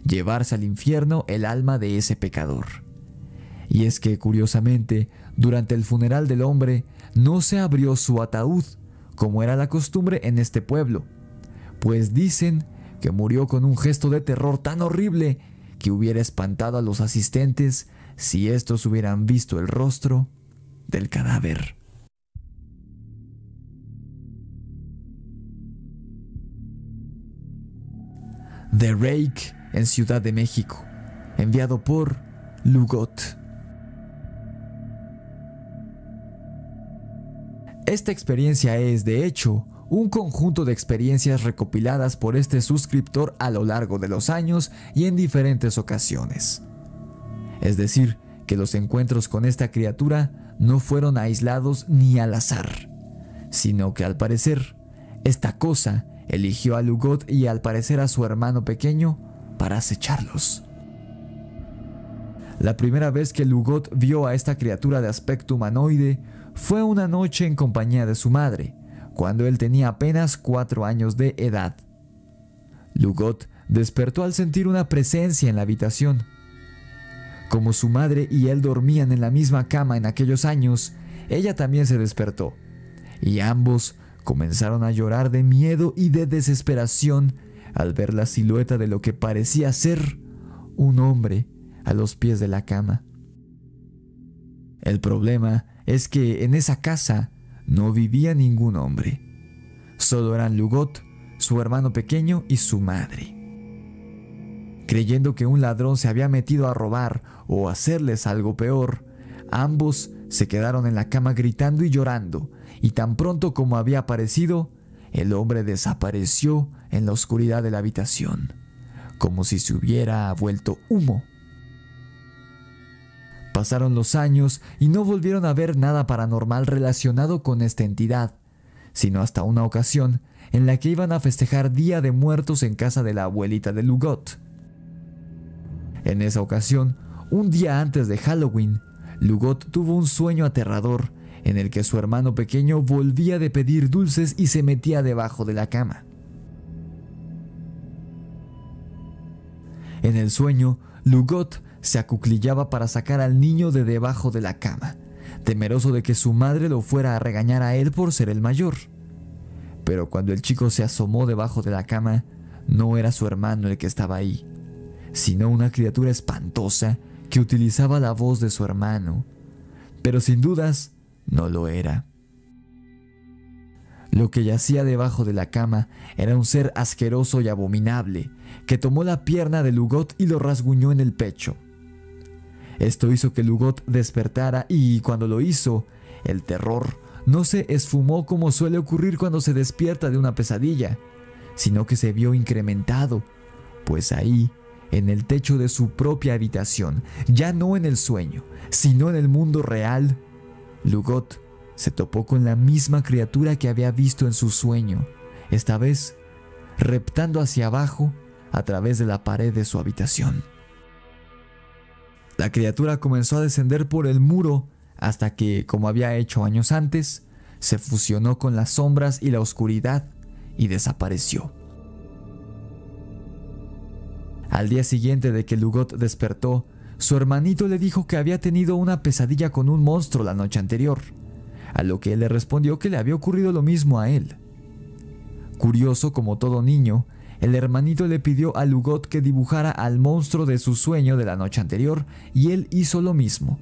llevarse al infierno el alma de ese pecador. Y es que, curiosamente, durante el funeral del hombre no se abrió su ataúd, como era la costumbre en este pueblo, pues dicen que murió con un gesto de terror tan horrible que hubiera espantado a los asistentes si estos hubieran visto el rostro del cadáver. The Rake en Ciudad de México, enviado por Lugot. Esta experiencia es, de hecho, un conjunto de experiencias recopiladas por este suscriptor a lo largo de los años y en diferentes ocasiones. Es decir, que los encuentros con esta criatura no fueron aislados ni al azar, sino que al parecer, esta cosa eligió a Lugot y al parecer a su hermano pequeño para acecharlos. La primera vez que Lugot vio a esta criatura de aspecto humanoide fue una noche en compañía de su madre, cuando él tenía apenas 4 años de edad. Lugot despertó al sentir una presencia en la habitación. Como su madre y él dormían en la misma cama en aquellos años, ella también se despertó, y ambos comenzaron a llorar de miedo y de desesperación al ver la silueta de lo que parecía ser un hombre a los pies de la cama. El problema es que en esa casa no vivía ningún hombre. Solo eran Lugot, su hermano pequeño y su madre. Creyendo que un ladrón se había metido a robar o hacerles algo peor, ambos se quedaron en la cama gritando y llorando, y tan pronto como había aparecido, el hombre desapareció en la oscuridad de la habitación, como si se hubiera vuelto humo. Pasaron los años y no volvieron a ver nada paranormal relacionado con esta entidad, sino hasta una ocasión en la que iban a festejar Día de Muertos en casa de la abuelita de Lugot. En esa ocasión, un día antes de Halloween, Lugot tuvo un sueño aterrador en el que su hermano pequeño volvía de pedir dulces y se metía debajo de la cama. En el sueño, Lugot se acuclillaba para sacar al niño de debajo de la cama, temeroso de que su madre lo fuera a regañar a él por ser el mayor. Pero cuando el chico se asomó debajo de la cama, no era su hermano el que estaba ahí, sino una criatura espantosa que utilizaba la voz de su hermano, pero sin dudas no lo era. Lo que yacía debajo de la cama era un ser asqueroso y abominable, que tomó la pierna de Lugot y lo rasguñó en el pecho. Esto hizo que Lugot despertara y, cuando lo hizo, el terror no se esfumó como suele ocurrir cuando se despierta de una pesadilla, sino que se vio incrementado, pues ahí, en el techo de su propia habitación, ya no en el sueño, sino en el mundo real, Lugot se topó con la misma criatura que había visto en su sueño, esta vez reptando hacia abajo a través de la pared de su habitación. La criatura comenzó a descender por el muro hasta que, como había hecho años antes, se fusionó con las sombras y la oscuridad y desapareció. Al día siguiente de que Lugot despertó, su hermanito le dijo que había tenido una pesadilla con un monstruo la noche anterior, a lo que él le respondió que le había ocurrido lo mismo a él. Curioso como todo niño, el hermanito le pidió a Lugot que dibujara al monstruo de su sueño de la noche anterior y él hizo lo mismo.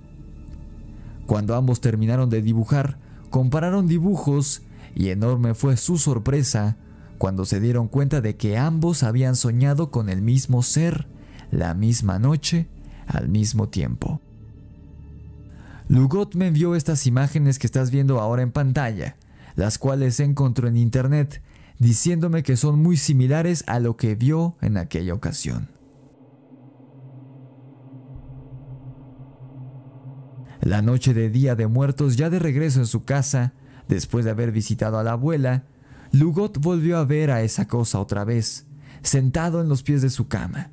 Cuando ambos terminaron de dibujar, compararon dibujos y enorme fue su sorpresa cuando se dieron cuenta de que ambos habían soñado con el mismo ser, la misma noche, al mismo tiempo. Lugot me envió estas imágenes que estás viendo ahora en pantalla, las cuales encontró en internet, diciéndome que son muy similares a lo que vio en aquella ocasión. La noche de Día de Muertos, ya de regreso en su casa, después de haber visitado a la abuela, Lugot volvió a ver a esa cosa otra vez, sentado en los pies de su cama.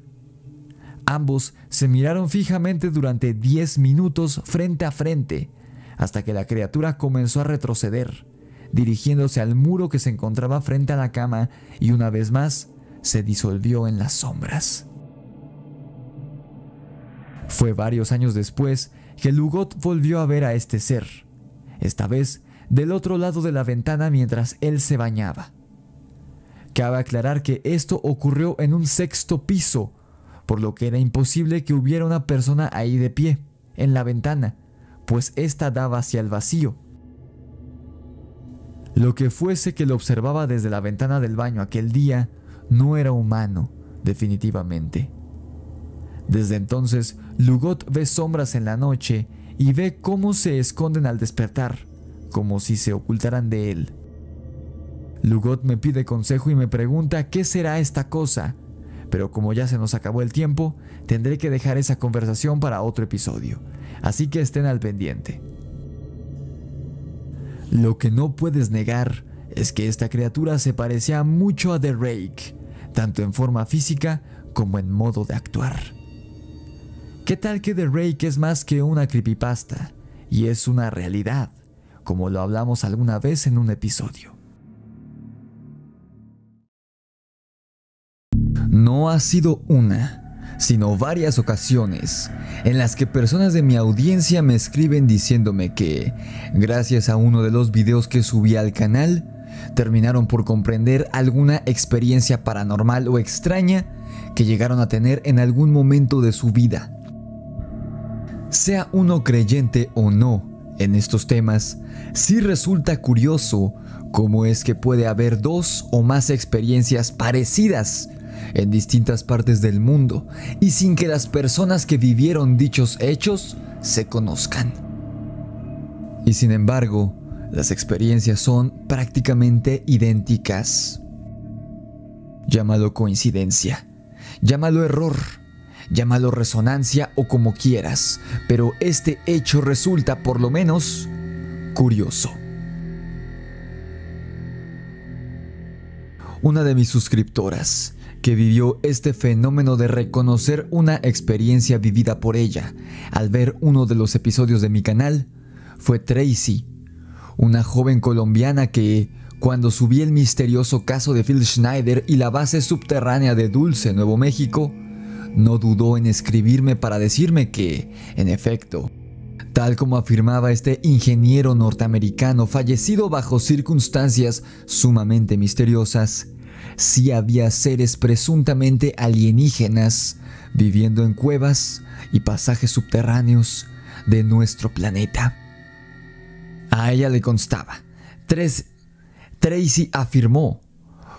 Ambos se miraron fijamente durante 10 minutos frente a frente, hasta que la criatura comenzó a retroceder, dirigiéndose al muro que se encontraba frente a la cama y una vez más se disolvió en las sombras. Fue varios años después que Lugot volvió a ver a este ser, esta vez del otro lado de la ventana mientras él se bañaba. Cabe aclarar que esto ocurrió en un 6º piso, por lo que era imposible que hubiera una persona ahí de pie, en la ventana, pues ésta daba hacia el vacío. Lo que fuese que lo observaba desde la ventana del baño aquel día no era humano, definitivamente. Desde entonces, Lugot ve sombras en la noche y ve cómo se esconden al despertar, como si se ocultaran de él. Lugot me pide consejo y me pregunta qué será esta cosa, pero como ya se nos acabó el tiempo, tendré que dejar esa conversación para otro episodio, así que estén al pendiente. Lo que no puedes negar es que esta criatura se parecía mucho a The Rake, tanto en forma física como en modo de actuar. ¿Qué tal que The Rake es más que una creepypasta y es una realidad, como lo hablamos alguna vez en un episodio? No ha sido una, sino varias ocasiones en las que personas de mi audiencia me escriben diciéndome que, gracias a uno de los videos que subí al canal, terminaron por comprender alguna experiencia paranormal o extraña que llegaron a tener en algún momento de su vida. Sea uno creyente o no en estos temas, sí resulta curioso cómo es que puede haber 2 o más experiencias parecidas en distintas partes del mundo y sin que las personas que vivieron dichos hechos se conozcan. Y sin embargo, las experiencias son prácticamente idénticas. Llámalo coincidencia, llámalo error, llámalo resonancia o como quieras, pero este hecho resulta por lo menos curioso. Una de mis suscriptoras, que vivió este fenómeno de reconocer una experiencia vivida por ella al ver uno de los episodios de mi canal, fue Tracy, una joven colombiana que, cuando subí el misterioso caso de Phil Schneider y la base subterránea de Dulce, Nuevo México, no dudó en escribirme para decirme que, en efecto, tal como afirmaba este ingeniero norteamericano fallecido bajo circunstancias sumamente misteriosas, sí había seres presuntamente alienígenas viviendo en cuevas y pasajes subterráneos de nuestro planeta. A ella le constaba. Tracy afirmó,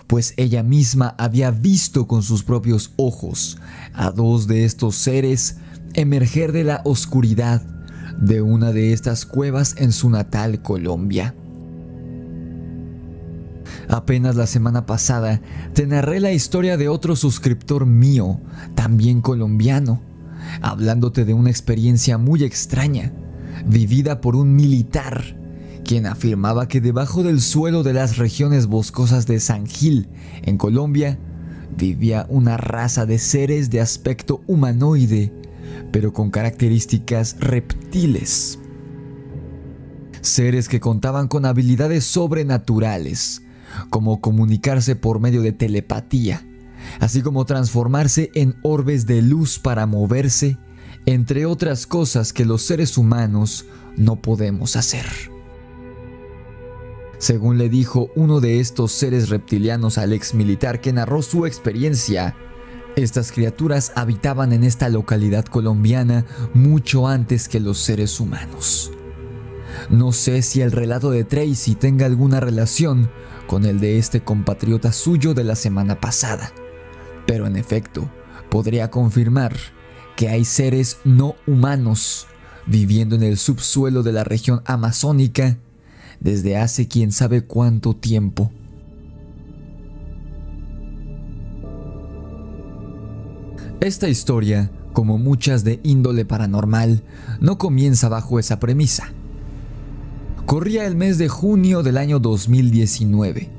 pues ella misma había visto con sus propios ojos a 2 de estos seres emerger de la oscuridad de una de estas cuevas en su natal Colombia. Apenas la semana pasada te narré la historia de otro suscriptor mío, también colombiano, hablándote de una experiencia muy extraña, vivida por un militar, quien afirmaba que debajo del suelo de las regiones boscosas de San Gil, en Colombia, vivía una raza de seres de aspecto humanoide, pero con características reptiles. Seres que contaban con habilidades sobrenaturales, como comunicarse por medio de telepatía, así como transformarse en orbes de luz para moverse, entre otras cosas que los seres humanos no podemos hacer. Según le dijo uno de estos seres reptilianos al ex militar que narró su experiencia, estas criaturas habitaban en esta localidad colombiana mucho antes que los seres humanos. No sé si el relato de Tracy tenga alguna relación con el de este compatriota suyo de la semana pasada, pero en efecto, podría confirmar que hay seres no humanos viviendo en el subsuelo de la región amazónica desde hace quién sabe cuánto tiempo. Esta historia como muchas de índole paranormal, no comienza bajo esa premisa. Corría el mes de junio del año 2019.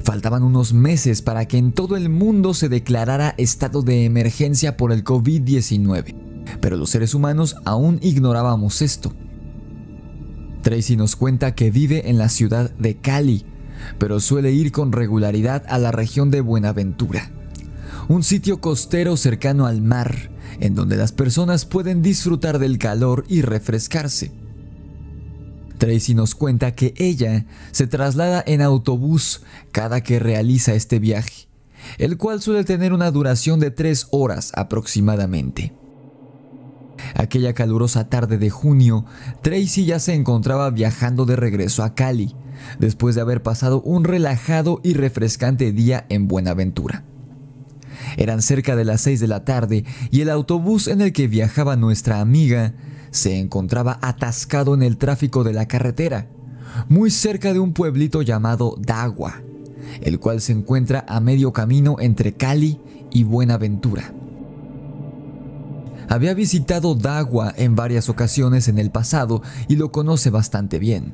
Faltaban unos meses para que en todo el mundo se declarara estado de emergencia por el COVID-19, pero los seres humanos aún ignorábamos esto. Tracy nos cuenta que vive en la ciudad de Cali, pero suele ir con regularidad a la región de Buenaventura, un sitio costero cercano al mar, en donde las personas pueden disfrutar del calor y refrescarse. Tracy nos cuenta que ella se traslada en autobús cada que realiza este viaje, el cual suele tener una duración de 3 horas aproximadamente. Aquella calurosa tarde de junio, Tracy ya se encontraba viajando de regreso a Cali, después de haber pasado un relajado y refrescante día en Buenaventura. Eran cerca de las 6 de la tarde y el autobús en el que viajaba nuestra amiga se encontraba atascado en el tráfico de la carretera, muy cerca de un pueblito llamado Dagua, el cual se encuentra a medio camino entre Cali y Buenaventura. Había visitado Dagua en varias ocasiones en el pasado y lo conoce bastante bien.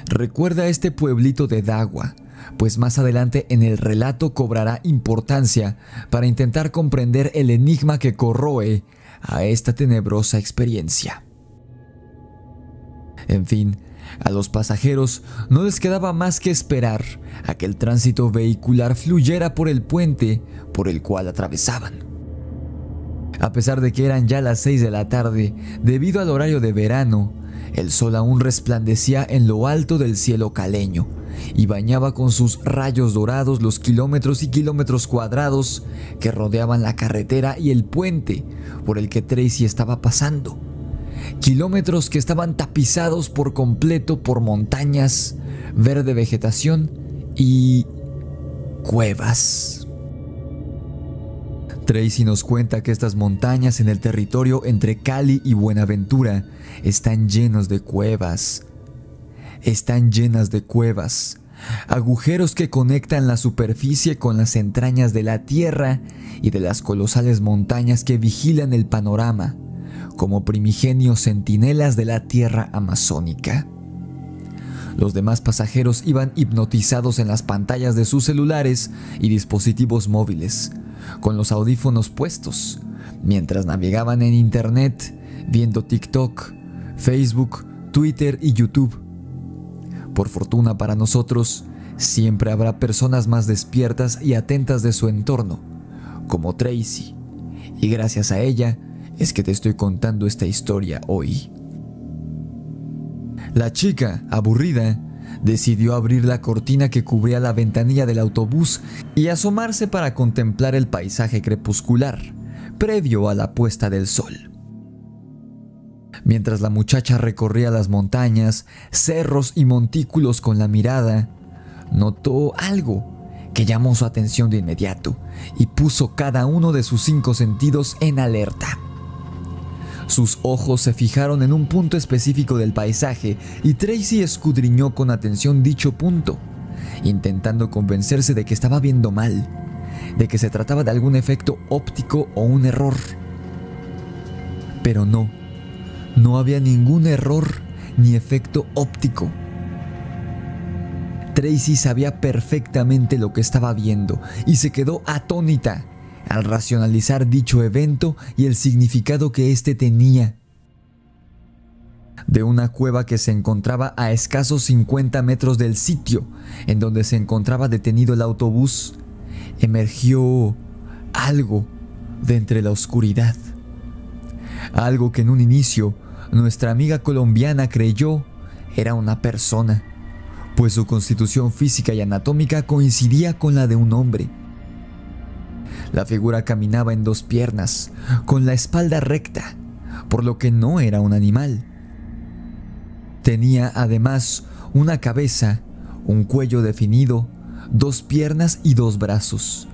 Recuerda este pueblito de Dagua, pues más adelante en el relato cobrará importancia para intentar comprender el enigma que corroe a esta tenebrosa experiencia. En fin, a los pasajeros no les quedaba más que esperar a que el tránsito vehicular fluyera por el puente por el cual atravesaban. A pesar de que eran ya las 6 de la tarde, debido al horario de verano, el sol aún resplandecía en lo alto del cielo caleño y bañaba con sus rayos dorados los kilómetros y kilómetros cuadrados que rodeaban la carretera y el puente por el que Tracy estaba pasando. Kilómetros que estaban tapizados por completo por montañas, verde vegetación y cuevas. Tracy nos cuenta que estas montañas en el territorio entre Cali y Buenaventura están llenas de cuevas. Agujeros que conectan la superficie con las entrañas de la tierra y de las colosales montañas que vigilan el panorama, como primigenios centinelas de la tierra amazónica. Los demás pasajeros iban hipnotizados en las pantallas de sus celulares y dispositivos móviles, con los audífonos puestos, mientras navegaban en internet, viendo TikTok, Facebook, Twitter y YouTube. Por fortuna para nosotros, siempre habrá personas más despiertas y atentas de su entorno, como Tracy, y gracias a ella es que te estoy contando esta historia hoy. La chica, aburrida, decidió abrir la cortina que cubría la ventanilla del autobús y asomarse para contemplar el paisaje crepuscular, previo a la puesta del sol. Mientras la muchacha recorría las montañas, cerros y montículos con la mirada, notó algo que llamó su atención de inmediato y puso cada uno de sus 5 sentidos en alerta. Sus ojos se fijaron en un punto específico del paisaje y Tracy escudriñó con atención dicho punto, intentando convencerse de que estaba viendo mal, de que se trataba de algún efecto óptico o un error. Pero no había ningún error ni efecto óptico. Tracy sabía perfectamente lo que estaba viendo y se quedó atónita al racionalizar dicho evento y el significado que éste tenía. De una cueva que se encontraba a escasos 50 metros del sitio en donde se encontraba detenido el autobús, emergió algo de entre la oscuridad. Algo que en un inicio nuestra amiga colombiana creyó era una persona, pues su constitución física y anatómica coincidía con la de un hombre. La figura caminaba en 2 piernas, con la espalda recta, por lo que no era un animal. Tenía además una cabeza, un cuello definido, 2 piernas y 2 brazos.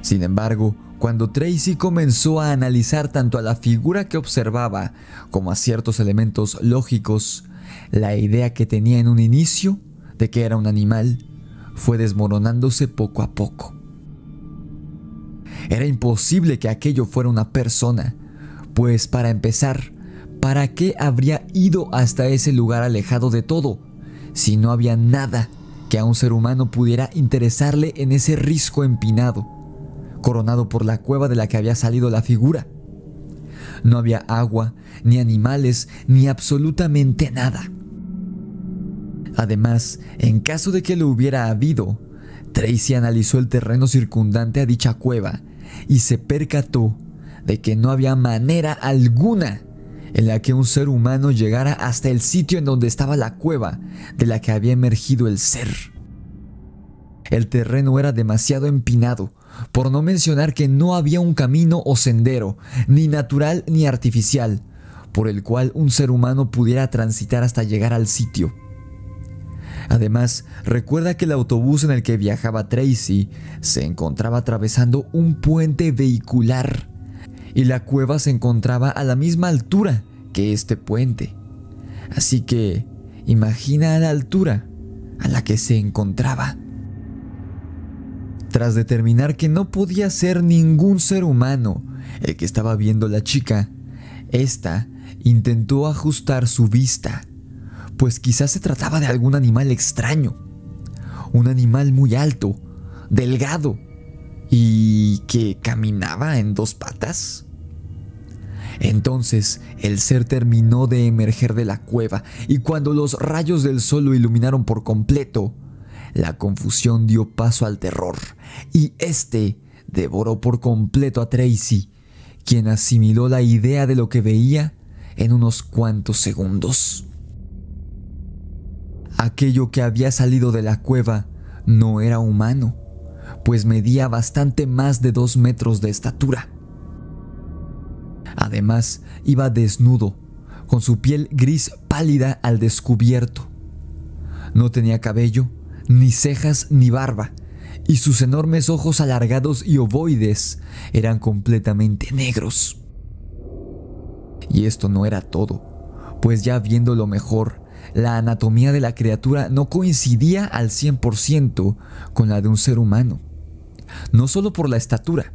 Sin embargo, cuando Tracy comenzó a analizar tanto a la figura que observaba como a ciertos elementos lógicos, la idea que tenía en un inicio de que era un animal fue desmoronándose poco a poco. Era imposible que aquello fuera una persona, pues para empezar, ¿para qué habría ido hasta ese lugar alejado de todo, si no había nada que a un ser humano pudiera interesarle en ese risco empinado, coronado por la cueva de la que había salido la figura? No había agua, ni animales, ni absolutamente nada. Además, en caso de que lo hubiera habido, Tracy analizó el terreno circundante a dicha cueva y se percató de que no había manera alguna en la que un ser humano llegara hasta el sitio en donde estaba la cueva de la que había emergido el ser. El terreno era demasiado empinado, por no mencionar que no había un camino o sendero, ni natural ni artificial, por el cual un ser humano pudiera transitar hasta llegar al sitio. Además, recuerda que el autobús en el que viajaba Tracy se encontraba atravesando un puente vehicular y la cueva se encontraba a la misma altura que este puente. Así que imagina la altura a la que se encontraba. Tras determinar que no podía ser ningún ser humano el que estaba viendo la chica, esta intentó ajustar su vista, pues quizás se trataba de algún animal extraño, un animal muy alto, delgado y que caminaba en dos patas. Entonces el ser terminó de emerger de la cueva y cuando los rayos del sol lo iluminaron por completo, la confusión dio paso al terror y este devoró por completo a Tracy, quien asimiló la idea de lo que veía en unos cuantos segundos. Aquello que había salido de la cueva no era humano, pues medía bastante más de 2 metros de estatura. Además, iba desnudo, con su piel gris pálida al descubierto. No tenía cabello, ni cejas ni barba, y sus enormes ojos alargados y ovoides eran completamente negros. Y esto no era todo, pues ya viéndolo mejor, la anatomía de la criatura no coincidía al 100% con la de un ser humano. No solo por la estatura,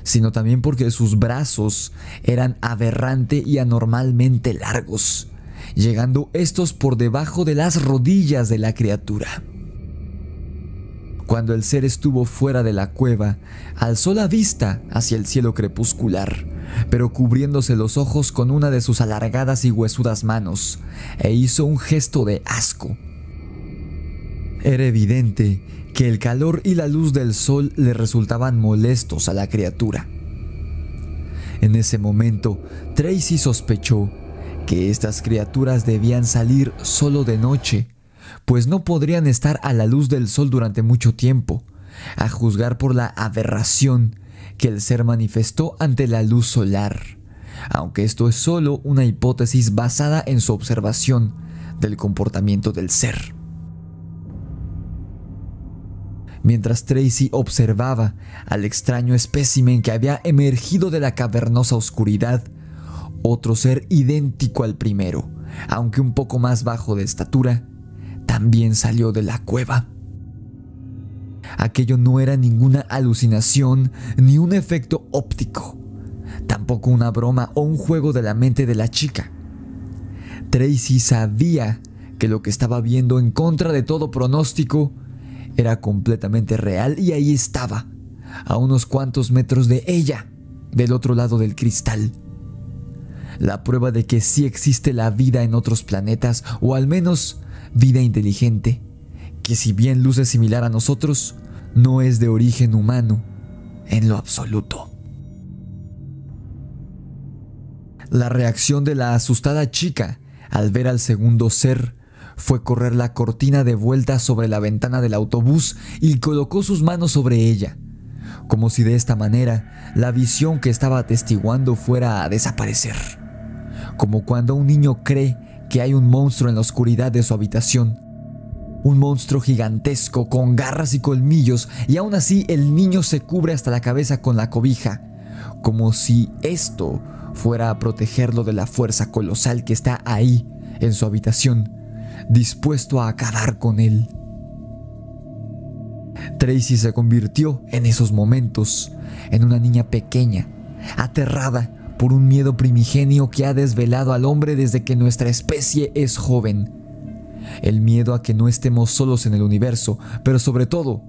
sino también porque sus brazos eran aberrante y anormalmente largos, llegando estos por debajo de las rodillas de la criatura. Cuando el ser estuvo fuera de la cueva, alzó la vista hacia el cielo crepuscular, pero cubriéndose los ojos con una de sus alargadas y huesudas manos, e hizo un gesto de asco. Era evidente que el calor y la luz del sol le resultaban molestos a la criatura. En ese momento, Tracy sospechó que estas criaturas debían salir solo de noche, pues no podrían estar a la luz del sol durante mucho tiempo, a juzgar por la aberración que el ser manifestó ante la luz solar, aunque esto es solo una hipótesis basada en su observación del comportamiento del ser. Mientras Tracy observaba al extraño espécimen que había emergido de la cavernosa oscuridad, otro ser idéntico al primero, aunque un poco más bajo de estatura, también salió de la cueva. Aquello no era ninguna alucinación ni un efecto óptico, tampoco una broma o un juego de la mente de la chica. Tracy sabía que lo que estaba viendo, en contra de todo pronóstico, era completamente real y ahí estaba, a unos cuantos metros de ella, del otro lado del cristal. La prueba de que sí existe la vida en otros planetas, o al menos vida inteligente, que si bien luce similar a nosotros, no es de origen humano en lo absoluto. La reacción de la asustada chica al ver al segundo ser fue correr la cortina de vuelta sobre la ventana del autobús y colocó sus manos sobre ella, como si de esta manera la visión que estaba atestiguando fuera a desaparecer, como cuando un niño cree que hay un monstruo en la oscuridad de su habitación, un monstruo gigantesco con garras y colmillos, y aún así el niño se cubre hasta la cabeza con la cobija, como si esto fuera a protegerlo de la fuerza colosal que está ahí en su habitación, dispuesto a acabar con él. Tracy se convirtió en esos momentos en una niña pequeña, aterrada por un miedo primigenio que ha desvelado al hombre desde que nuestra especie es joven. El miedo a que no estemos solos en el universo, pero sobre todo,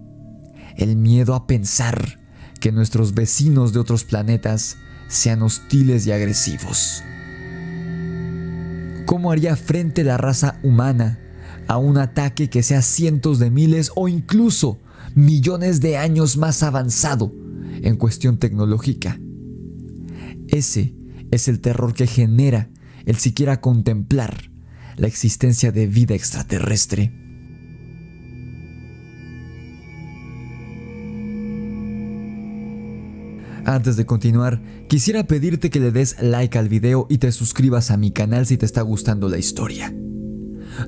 el miedo a pensar que nuestros vecinos de otros planetas sean hostiles y agresivos. ¿Cómo haría frente la raza humana a un ataque que sea cientos de miles o incluso millones de años más avanzado en cuestión tecnológica? Ese es el terror que genera el siquiera contemplar la existencia de vida extraterrestre. Antes de continuar, quisiera pedirte que le des like al video y te suscribas a mi canal si te está gustando la historia.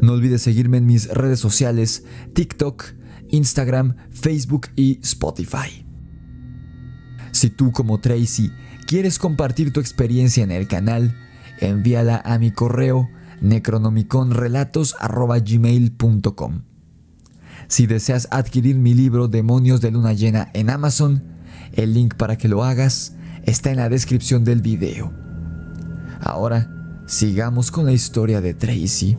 No olvides seguirme en mis redes sociales, TikTok, Instagram, Facebook y Spotify. Si tú, como Tracy, quieres compartir tu experiencia en el canal, envíala a mi correo necronomiconrelatos@gmail.com. Si deseas adquirir mi libro Demonios de Luna Llena en Amazon, el link para que lo hagas está en la descripción del video. Ahora, sigamos con la historia de Tracy.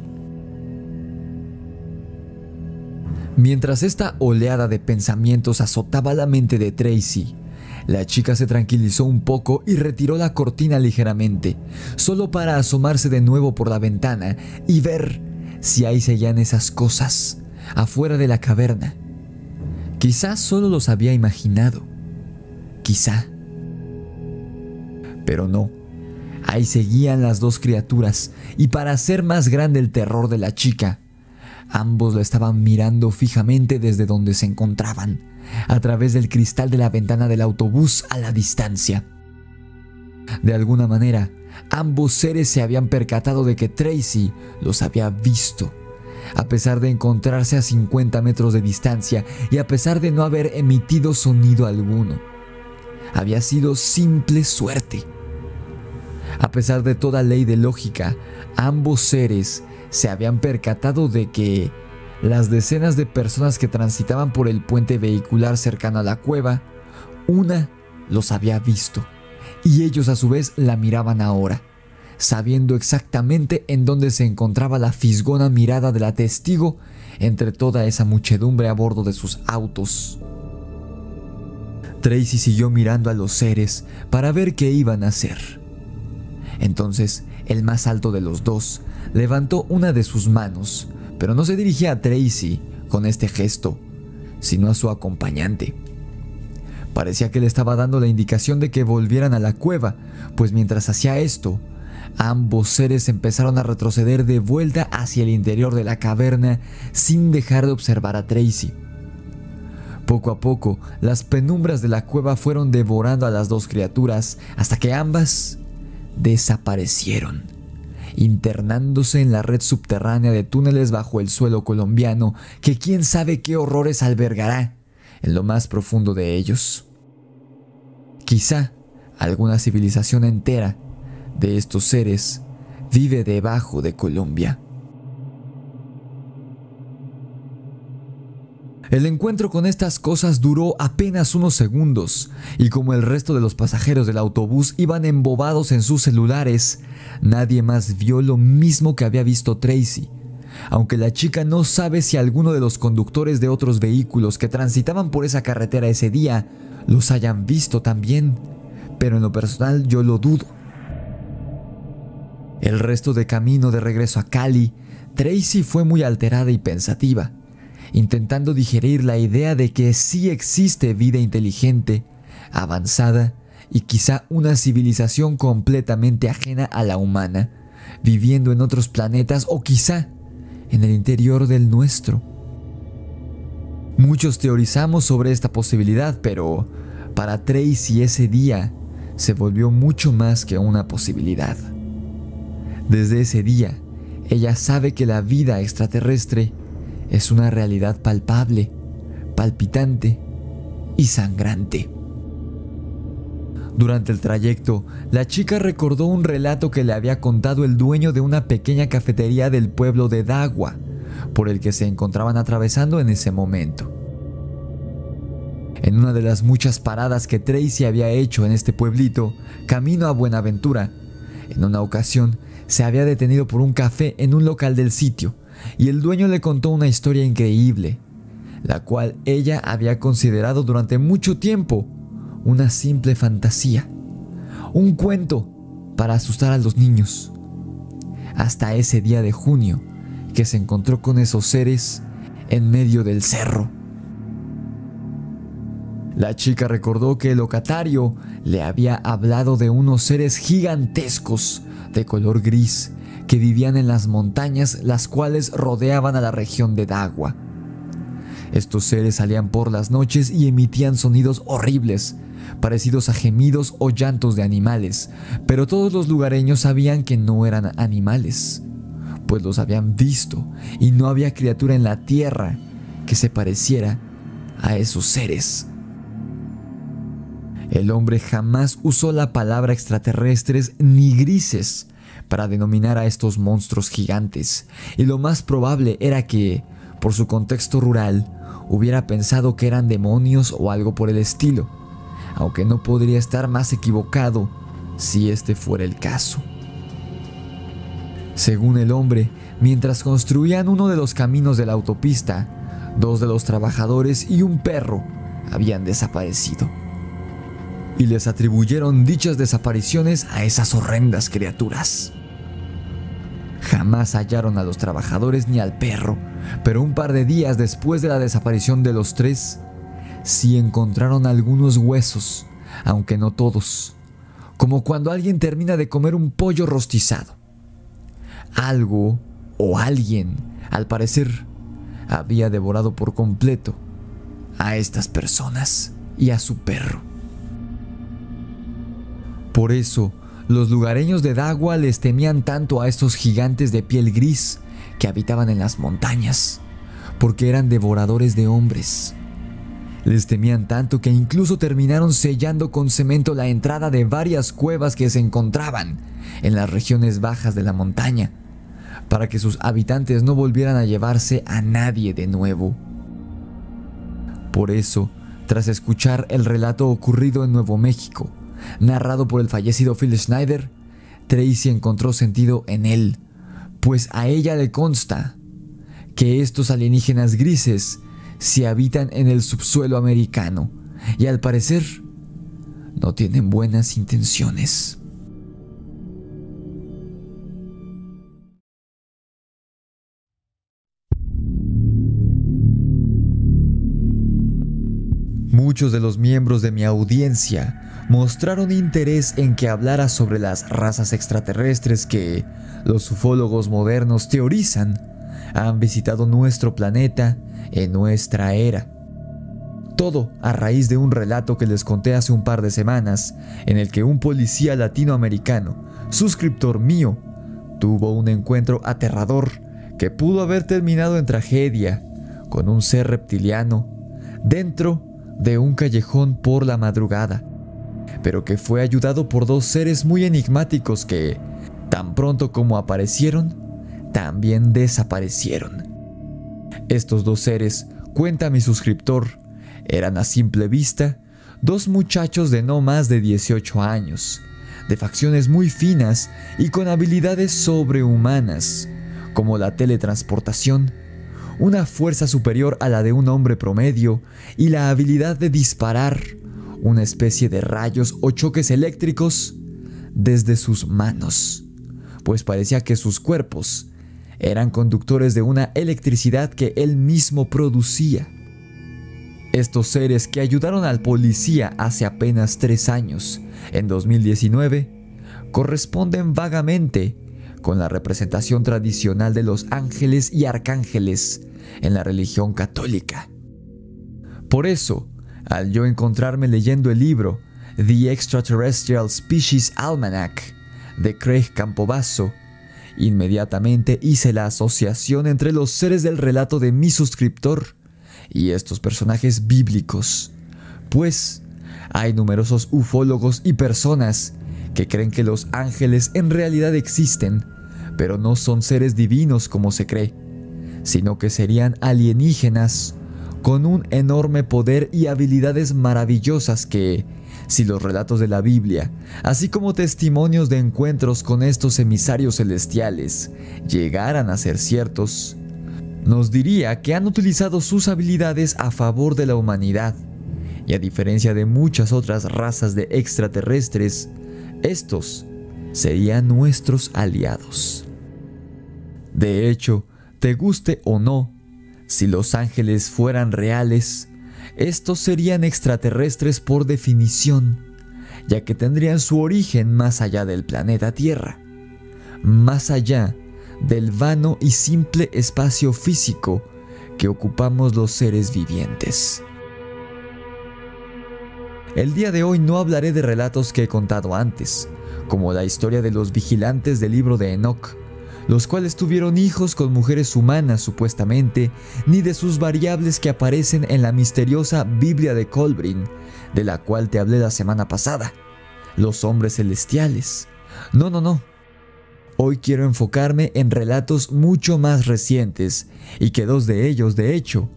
Mientras esta oleada de pensamientos azotaba la mente de Tracy, la chica se tranquilizó un poco y retiró la cortina ligeramente, solo para asomarse de nuevo por la ventana y ver si ahí seguían esas cosas, afuera de la caverna. Quizás solo los había imaginado. Quizá. Pero no. Ahí seguían las dos criaturas, y para hacer más grande el terror de la chica, ambos la estaban mirando fijamente desde donde se encontraban, a través del cristal de la ventana del autobús a la distancia. De alguna manera, ambos seres se habían percatado de que Tracy los había visto, a pesar de encontrarse a 50 metros de distancia y a pesar de no haber emitido sonido alguno. Había sido simple suerte. A pesar de toda ley de lógica, ambos seres se habían percatado de que las decenas de personas que transitaban por el puente vehicular cercano a la cueva, una los había visto, y ellos a su vez la miraban ahora, sabiendo exactamente en dónde se encontraba la fisgona mirada de la testigo entre toda esa muchedumbre a bordo de sus autos. Tracy siguió mirando a los seres para ver qué iban a hacer. Entonces, el más alto de los dos levantó una de sus manos, pero no se dirigía a Tracy con este gesto, sino a su acompañante. Parecía que le estaba dando la indicación de que volvieran a la cueva, pues mientras hacía esto, ambos seres empezaron a retroceder de vuelta hacia el interior de la caverna sin dejar de observar a Tracy. Poco a poco, las penumbras de la cueva fueron devorando a las dos criaturas hasta que ambas desaparecieron, internándose en la red subterránea de túneles bajo el suelo colombiano que quién sabe qué horrores albergará en lo más profundo de ellos. Quizá alguna civilización entera de estos seres vive debajo de Colombia. El encuentro con estas cosas duró apenas unos segundos, y como el resto de los pasajeros del autobús iban embobados en sus celulares, nadie más vio lo mismo que había visto Tracy, aunque la chica no sabe si alguno de los conductores de otros vehículos que transitaban por esa carretera ese día los hayan visto también, pero en lo personal yo lo dudo. El resto de camino de regreso a Cali, Tracy fue muy alterada y pensativa, intentando digerir la idea de que sí existe vida inteligente, avanzada y quizá una civilización completamente ajena a la humana, viviendo en otros planetas o quizá en el interior del nuestro. Muchos teorizamos sobre esta posibilidad, pero para Tracy ese día se volvió mucho más que una posibilidad. Desde ese día, ella sabe que la vida extraterrestre es una realidad palpable, palpitante y sangrante. Durante el trayecto, la chica recordó un relato que le había contado el dueño de una pequeña cafetería del pueblo de Dagua, por el que se encontraban atravesando en ese momento. En una de las muchas paradas que Tracy había hecho en este pueblito, camino a Buenaventura, en una ocasión se había detenido por un café en un local del sitio y el dueño le contó una historia increíble, la cual ella había considerado durante mucho tiempo una simple fantasía, un cuento para asustar a los niños. Hasta ese día de junio que se encontró con esos seres en medio del cerro. La chica recordó que el locatario le había hablado de unos seres gigantescos de color gris que vivían en las montañas, las cuales rodeaban a la región de Dagua. Estos seres salían por las noches y emitían sonidos horribles, parecidos a gemidos o llantos de animales, pero todos los lugareños sabían que no eran animales, pues los habían visto y no había criatura en la tierra que se pareciera a esos seres. El hombre jamás usó la palabra extraterrestres ni grises para denominar a estos monstruos gigantes, y lo más probable era que, por su contexto rural, hubiera pensado que eran demonios o algo por el estilo, aunque no podría estar más equivocado si este fuera el caso. Según el hombre, mientras construían uno de los caminos de la autopista, 2 de los trabajadores y un perro habían desaparecido. Y les atribuyeron dichas desapariciones a esas horrendas criaturas. Jamás hallaron a los trabajadores ni al perro, pero un par de días después de la desaparición de los 3, sí encontraron algunos huesos, aunque no todos, como cuando alguien termina de comer un pollo rostizado. Algo o alguien, al parecer, había devorado por completo a estas personas y a su perro. Por eso, los lugareños de Dagua les temían tanto a estos gigantes de piel gris que habitaban en las montañas, porque eran devoradores de hombres. Les temían tanto que incluso terminaron sellando con cemento la entrada de varias cuevas que se encontraban en las regiones bajas de la montaña, para que sus habitantes no volvieran a llevarse a nadie de nuevo. Por eso, tras escuchar el relato ocurrido en Nuevo México, narrado por el fallecido Phil Schneider, Tracy encontró sentido en él, pues a ella le consta que estos alienígenas grises se habitan en el subsuelo americano y al parecer no tienen buenas intenciones. Muchos de los miembros de mi audiencia mostraron interés en que hablara sobre las razas extraterrestres que los ufólogos modernos teorizan han visitado nuestro planeta en nuestra era. Todo a raíz de un relato que les conté hace un par de semanas, en el que un policía latinoamericano, suscriptor mío, tuvo un encuentro aterrador que pudo haber terminado en tragedia con un ser reptiliano dentro de un callejón por la madrugada, pero que fue ayudado por 2 seres muy enigmáticos que, tan pronto como aparecieron, también desaparecieron. Estos 2 seres, cuenta mi suscriptor, eran a simple vista 2 muchachos de no más de 18 años, de facciones muy finas y con habilidades sobrehumanas, como la teletransportación, una fuerza superior a la de un hombre promedio y la habilidad de disparar una especie de rayos o choques eléctricos desde sus manos, pues parecía que sus cuerpos eran conductores de una electricidad que él mismo producía. Estos seres que ayudaron al policía hace apenas 3 años, en 2019, corresponden vagamente con la representación tradicional de los ángeles y arcángeles en la religión católica. Por eso, al yo encontrarme leyendo el libro The Extraterrestrial Species Almanac de Craig Campobasso, inmediatamente hice la asociación entre los seres del relato de mi suscriptor y estos personajes bíblicos, pues hay numerosos ufólogos y personas que creen que los ángeles en realidad existen, pero no son seres divinos como se cree, sino que serían alienígenas con un enorme poder y habilidades maravillosas que, si los relatos de la Biblia, así como testimonios de encuentros con estos emisarios celestiales, llegaran a ser ciertos, nos diría que han utilizado sus habilidades a favor de la humanidad, y a diferencia de muchas otras razas de extraterrestres, estos serían nuestros aliados. De hecho, te guste o no, si los ángeles fueran reales, estos serían extraterrestres por definición, ya que tendrían su origen más allá del planeta Tierra, más allá del vano y simple espacio físico que ocupamos los seres vivientes. El día de hoy no hablaré de relatos que he contado antes, como la historia de los vigilantes del libro de Enoch, los cuales tuvieron hijos con mujeres humanas supuestamente, ni de sus variables que aparecen en la misteriosa Biblia de Colbrin, de la cual te hablé la semana pasada, los hombres celestiales. No. Hoy quiero enfocarme en relatos mucho más recientes, y que 2 de ellos, de hecho,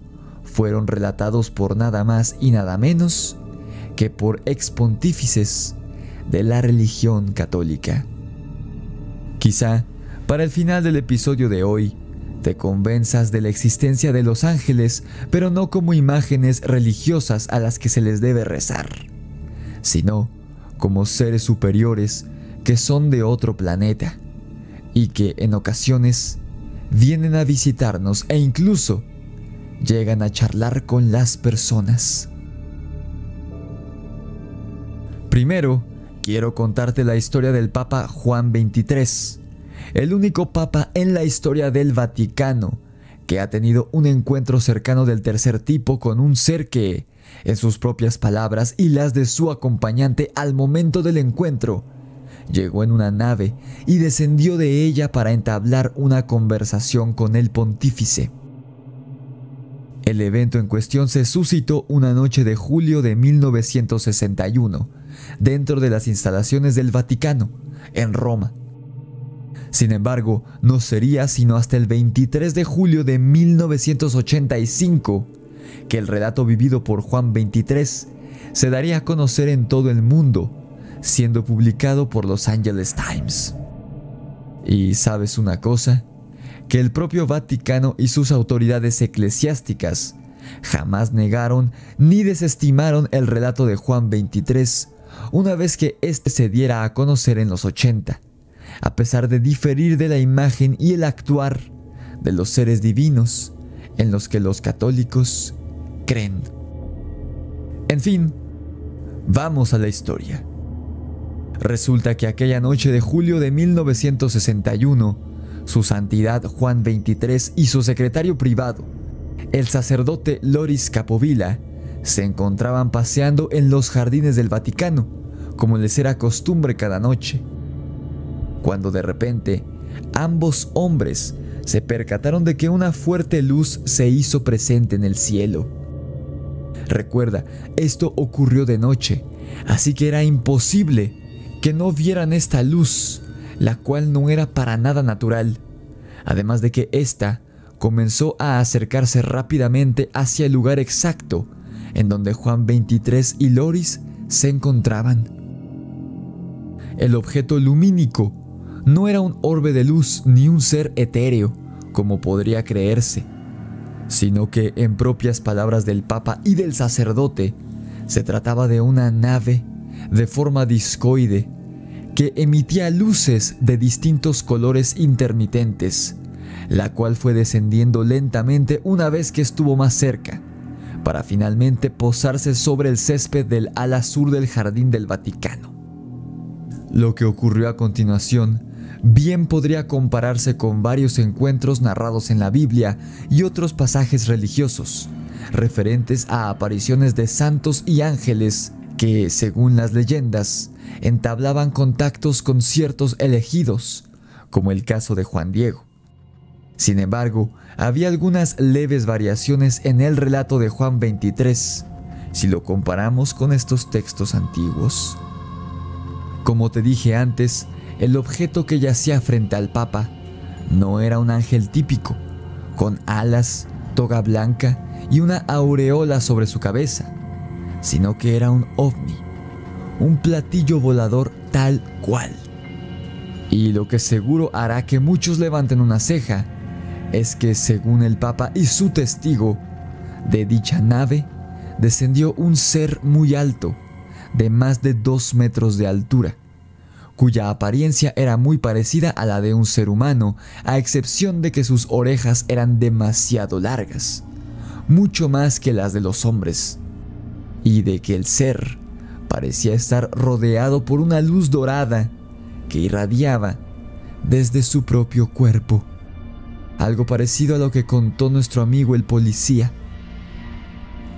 fueron relatados por nada más y nada menos que por expontífices de la religión católica. Quizá, para el final del episodio de hoy, te convenzas de la existencia de los ángeles, pero no como imágenes religiosas a las que se les debe rezar, sino como seres superiores que son de otro planeta y que en ocasiones vienen a visitarnos e incluso llegan a charlar con las personas. Primero, quiero contarte la historia del Papa Juan XXIII, el único papa en la historia del Vaticano que ha tenido un encuentro cercano del tercer tipo con un ser que, en sus propias palabras y las de su acompañante al momento del encuentro, llegó en una nave y descendió de ella para entablar una conversación con el pontífice. El evento en cuestión se suscitó una noche de julio de 1961, dentro de las instalaciones del Vaticano, en Roma. Sin embargo, no sería sino hasta el 23 de julio de 1985 que el relato vivido por Juan XXIII se daría a conocer en todo el mundo, siendo publicado por Los Angeles Times. ¿Y sabes una cosa? Que el propio Vaticano y sus autoridades eclesiásticas jamás negaron ni desestimaron el relato de Juan XXIII una vez que éste se diera a conocer en los 80, a pesar de diferir de la imagen y el actuar de los seres divinos en los que los católicos creen. En fin, vamos a la historia. Resulta que aquella noche de julio de 1961, su santidad Juan XXIII y su secretario privado, el sacerdote Loris Capovilla, se encontraban paseando en los jardines del Vaticano, como les era costumbre cada noche, cuando de repente ambos hombres se percataron de que una fuerte luz se hizo presente en el cielo. Recuerda, esto ocurrió de noche, así que era imposible que no vieran esta luz, la cual no era para nada natural, además de que ésta comenzó a acercarse rápidamente hacia el lugar exacto en donde Juan XXIII y Loris se encontraban. El objeto lumínico no era un orbe de luz ni un ser etéreo, como podría creerse, sino que, en propias palabras del Papa y del sacerdote, se trataba de una nave de forma discoide que emitía luces de distintos colores intermitentes, la cual fue descendiendo lentamente una vez que estuvo más cerca, para finalmente posarse sobre el césped del ala sur del jardín del Vaticano. Lo que ocurrió a continuación bien podría compararse con varios encuentros narrados en la Biblia y otros pasajes religiosos, referentes a apariciones de santos y ángeles que, según las leyendas, entablaban contactos con ciertos elegidos, como el caso de Juan Diego. Sin embargo, había algunas leves variaciones en el relato de Juan XXIII, si lo comparamos con estos textos antiguos. Como te dije antes, el objeto que yacía frente al Papa no era un ángel típico, con alas, toga blanca y una aureola sobre su cabeza, sino que era un ovni, un platillo volador tal cual. Y lo que seguro hará que muchos levanten una ceja es que, según el Papa y su testigo, de dicha nave descendió un ser muy alto, de más de 2 metros de altura, cuya apariencia era muy parecida a la de un ser humano, a excepción de que sus orejas eran demasiado largas, mucho más que las de los hombres, y de que el ser parecía estar rodeado por una luz dorada que irradiaba desde su propio cuerpo. Algo parecido a lo que contó nuestro amigo el policía.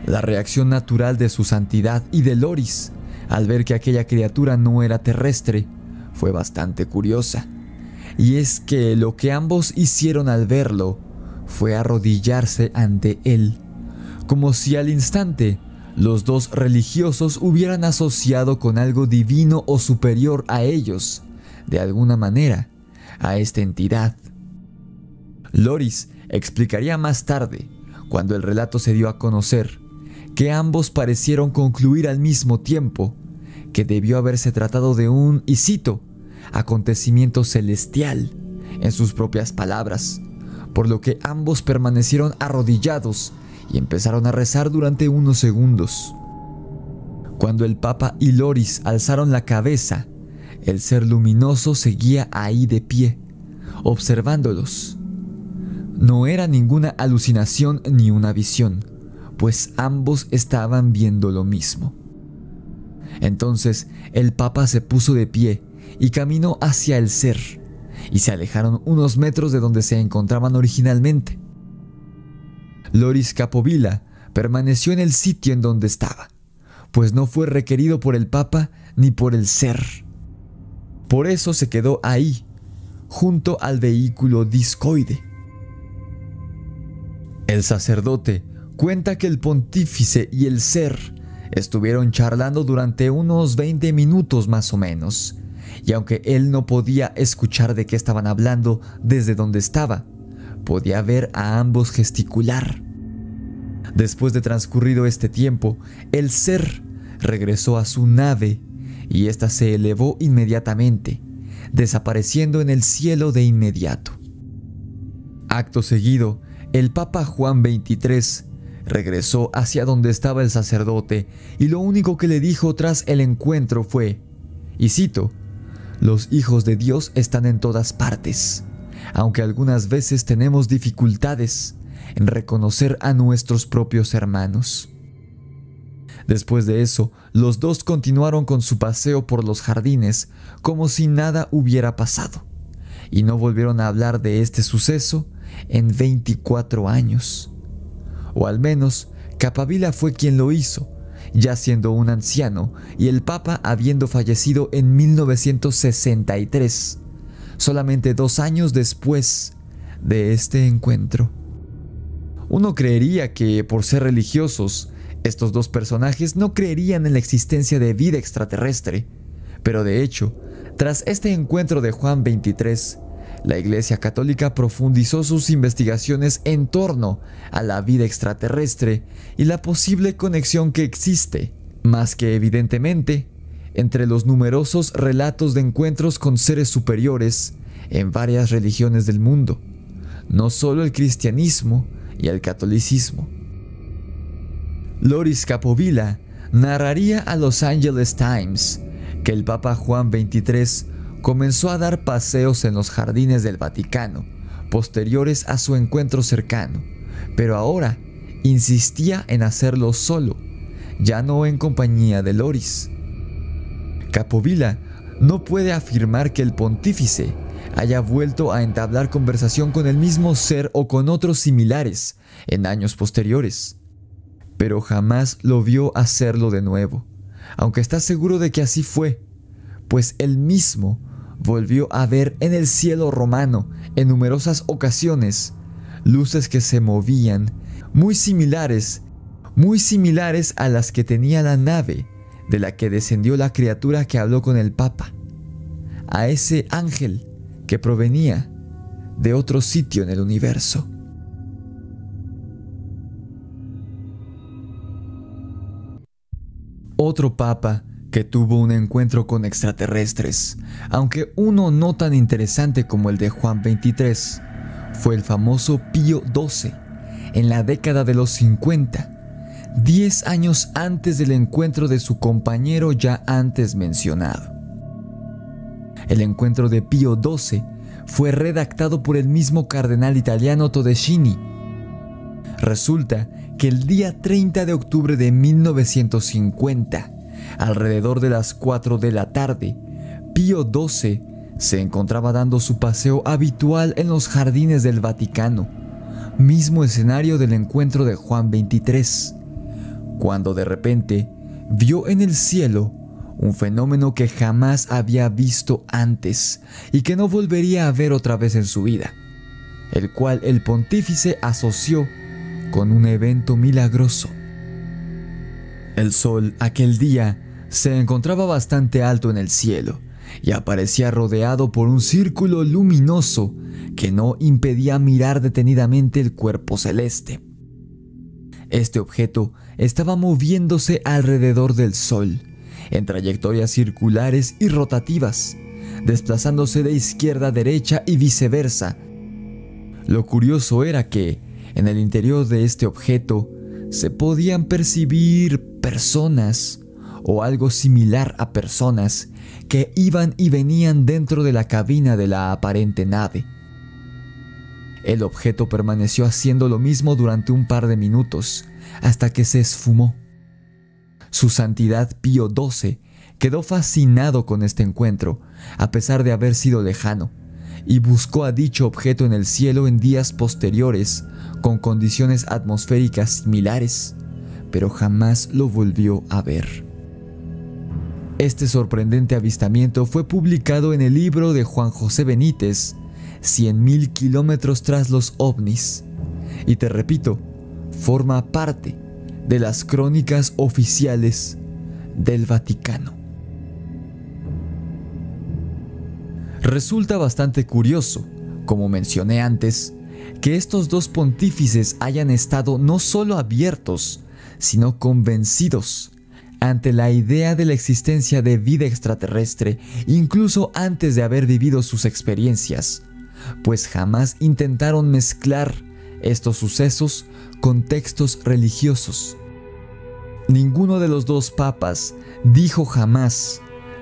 La reacción natural de su santidad y de Loris al ver que aquella criatura no era terrestre fue bastante curiosa. Y es que lo que ambos hicieron al verlo fue arrodillarse ante él, como si al instante los dos religiosos hubieran asociado con algo divino o superior a ellos, de alguna manera, a esta entidad. Loris explicaría más tarde, cuando el relato se dio a conocer, que ambos parecieron concluir al mismo tiempo que debió haberse tratado de un, y cito, acontecimiento celestial, en sus propias palabras, por lo que ambos permanecieron arrodillados y empezaron a rezar durante unos segundos. Cuando el Papa y Loris alzaron la cabeza, el ser luminoso seguía ahí de pie, observándolos. No era ninguna alucinación ni una visión, pues ambos estaban viendo lo mismo. Entonces el Papa se puso de pie y caminó hacia el ser, y se alejaron unos metros de donde se encontraban originalmente. Loris Capovilla permaneció en el sitio en donde estaba, pues no fue requerido por el Papa ni por el ser. Por eso se quedó ahí, junto al vehículo discoide. El sacerdote cuenta que el pontífice y el ser estuvieron charlando durante unos 20 minutos más o menos, y aunque él no podía escuchar de qué estaban hablando desde donde estaba, podía ver a ambos gesticular. Después de transcurrido este tiempo, el ser regresó a su nave y ésta se elevó inmediatamente, desapareciendo en el cielo de inmediato. Acto seguido, el Papa Juan XXIII regresó hacia donde estaba el sacerdote y lo único que le dijo tras el encuentro fue, y cito, «Los hijos de Dios están en todas partes, aunque algunas veces tenemos dificultades en reconocer a nuestros propios hermanos». Después de eso, los dos continuaron con su paseo por los jardines como si nada hubiera pasado, y no volvieron a hablar de este suceso en 24 años. O al menos, Capovilla fue quien lo hizo, ya siendo un anciano y el Papa habiendo fallecido en 1963, solamente 2 años después de este encuentro. Uno creería que, por ser religiosos, estos dos personajes no creerían en la existencia de vida extraterrestre, pero de hecho, tras este encuentro de Juan XXIII, la Iglesia Católica profundizó sus investigaciones en torno a la vida extraterrestre y la posible conexión que existe, más que evidentemente, entre los numerosos relatos de encuentros con seres superiores en varias religiones del mundo, no solo el cristianismo y el catolicismo. Loris Capovilla narraría a Los Angeles Times que el Papa Juan XXIII comenzó a dar paseos en los jardines del Vaticano, posteriores a su encuentro cercano, pero ahora insistía en hacerlo solo, ya no en compañía de Loris. Capovilla no puede afirmar que el pontífice haya vuelto a entablar conversación con el mismo ser o con otros similares en años posteriores, pero jamás lo vio hacerlo de nuevo, aunque está seguro de que así fue, pues él mismo volvió a ver en el cielo romano en numerosas ocasiones luces que se movían muy similares a las que tenía la nave de la que descendió la criatura que habló con el Papa, a ese ángel que provenía de otro sitio en el universo. Otro papa que tuvo un encuentro con extraterrestres, aunque uno no tan interesante como el de Juan XXIII, fue el famoso Pío XII, en la década de los 50, 10 años antes del encuentro de su compañero ya antes mencionado. El encuentro de Pío XII fue redactado por el mismo cardenal italiano Todeschini. Resulta que el día 30 de octubre de 1950, alrededor de las 4 de la tarde, Pío XII se encontraba dando su paseo habitual en los jardines del Vaticano, mismo escenario del encuentro de Juan XXIII, cuando de repente vio en el cielo un fenómeno que jamás había visto antes y que no volvería a ver otra vez en su vida, el cual el pontífice asoció con un evento milagroso. El sol aquel día se encontraba bastante alto en el cielo y aparecía rodeado por un círculo luminoso que no impedía mirar detenidamente el cuerpo celeste. Este objeto estaba moviéndose alrededor del sol, en trayectorias circulares y rotativas, desplazándose de izquierda a derecha y viceversa. Lo curioso era que, en el interior de este objeto, se podían percibir personas o algo similar a personas que iban y venían dentro de la cabina de la aparente nave. El objeto permaneció haciendo lo mismo durante un par de minutos, hasta que se esfumó. Su Santidad Pío XII quedó fascinado con este encuentro, a pesar de haber sido lejano, y buscó a dicho objeto en el cielo en días posteriores, con condiciones atmosféricas similares, pero jamás lo volvió a ver. Este sorprendente avistamiento fue publicado en el libro de Juan José Benítez, 100.000 kilómetros tras los ovnis, y te repito, forma parte de las crónicas oficiales del Vaticano. Resulta bastante curioso, como mencioné antes, que estos dos pontífices hayan estado no solo abiertos, sino convencidos ante la idea de la existencia de vida extraterrestre, incluso antes de haber vivido sus experiencias, pues jamás intentaron mezclar estos sucesos con textos religiosos. Ninguno de los dos papas dijo jamás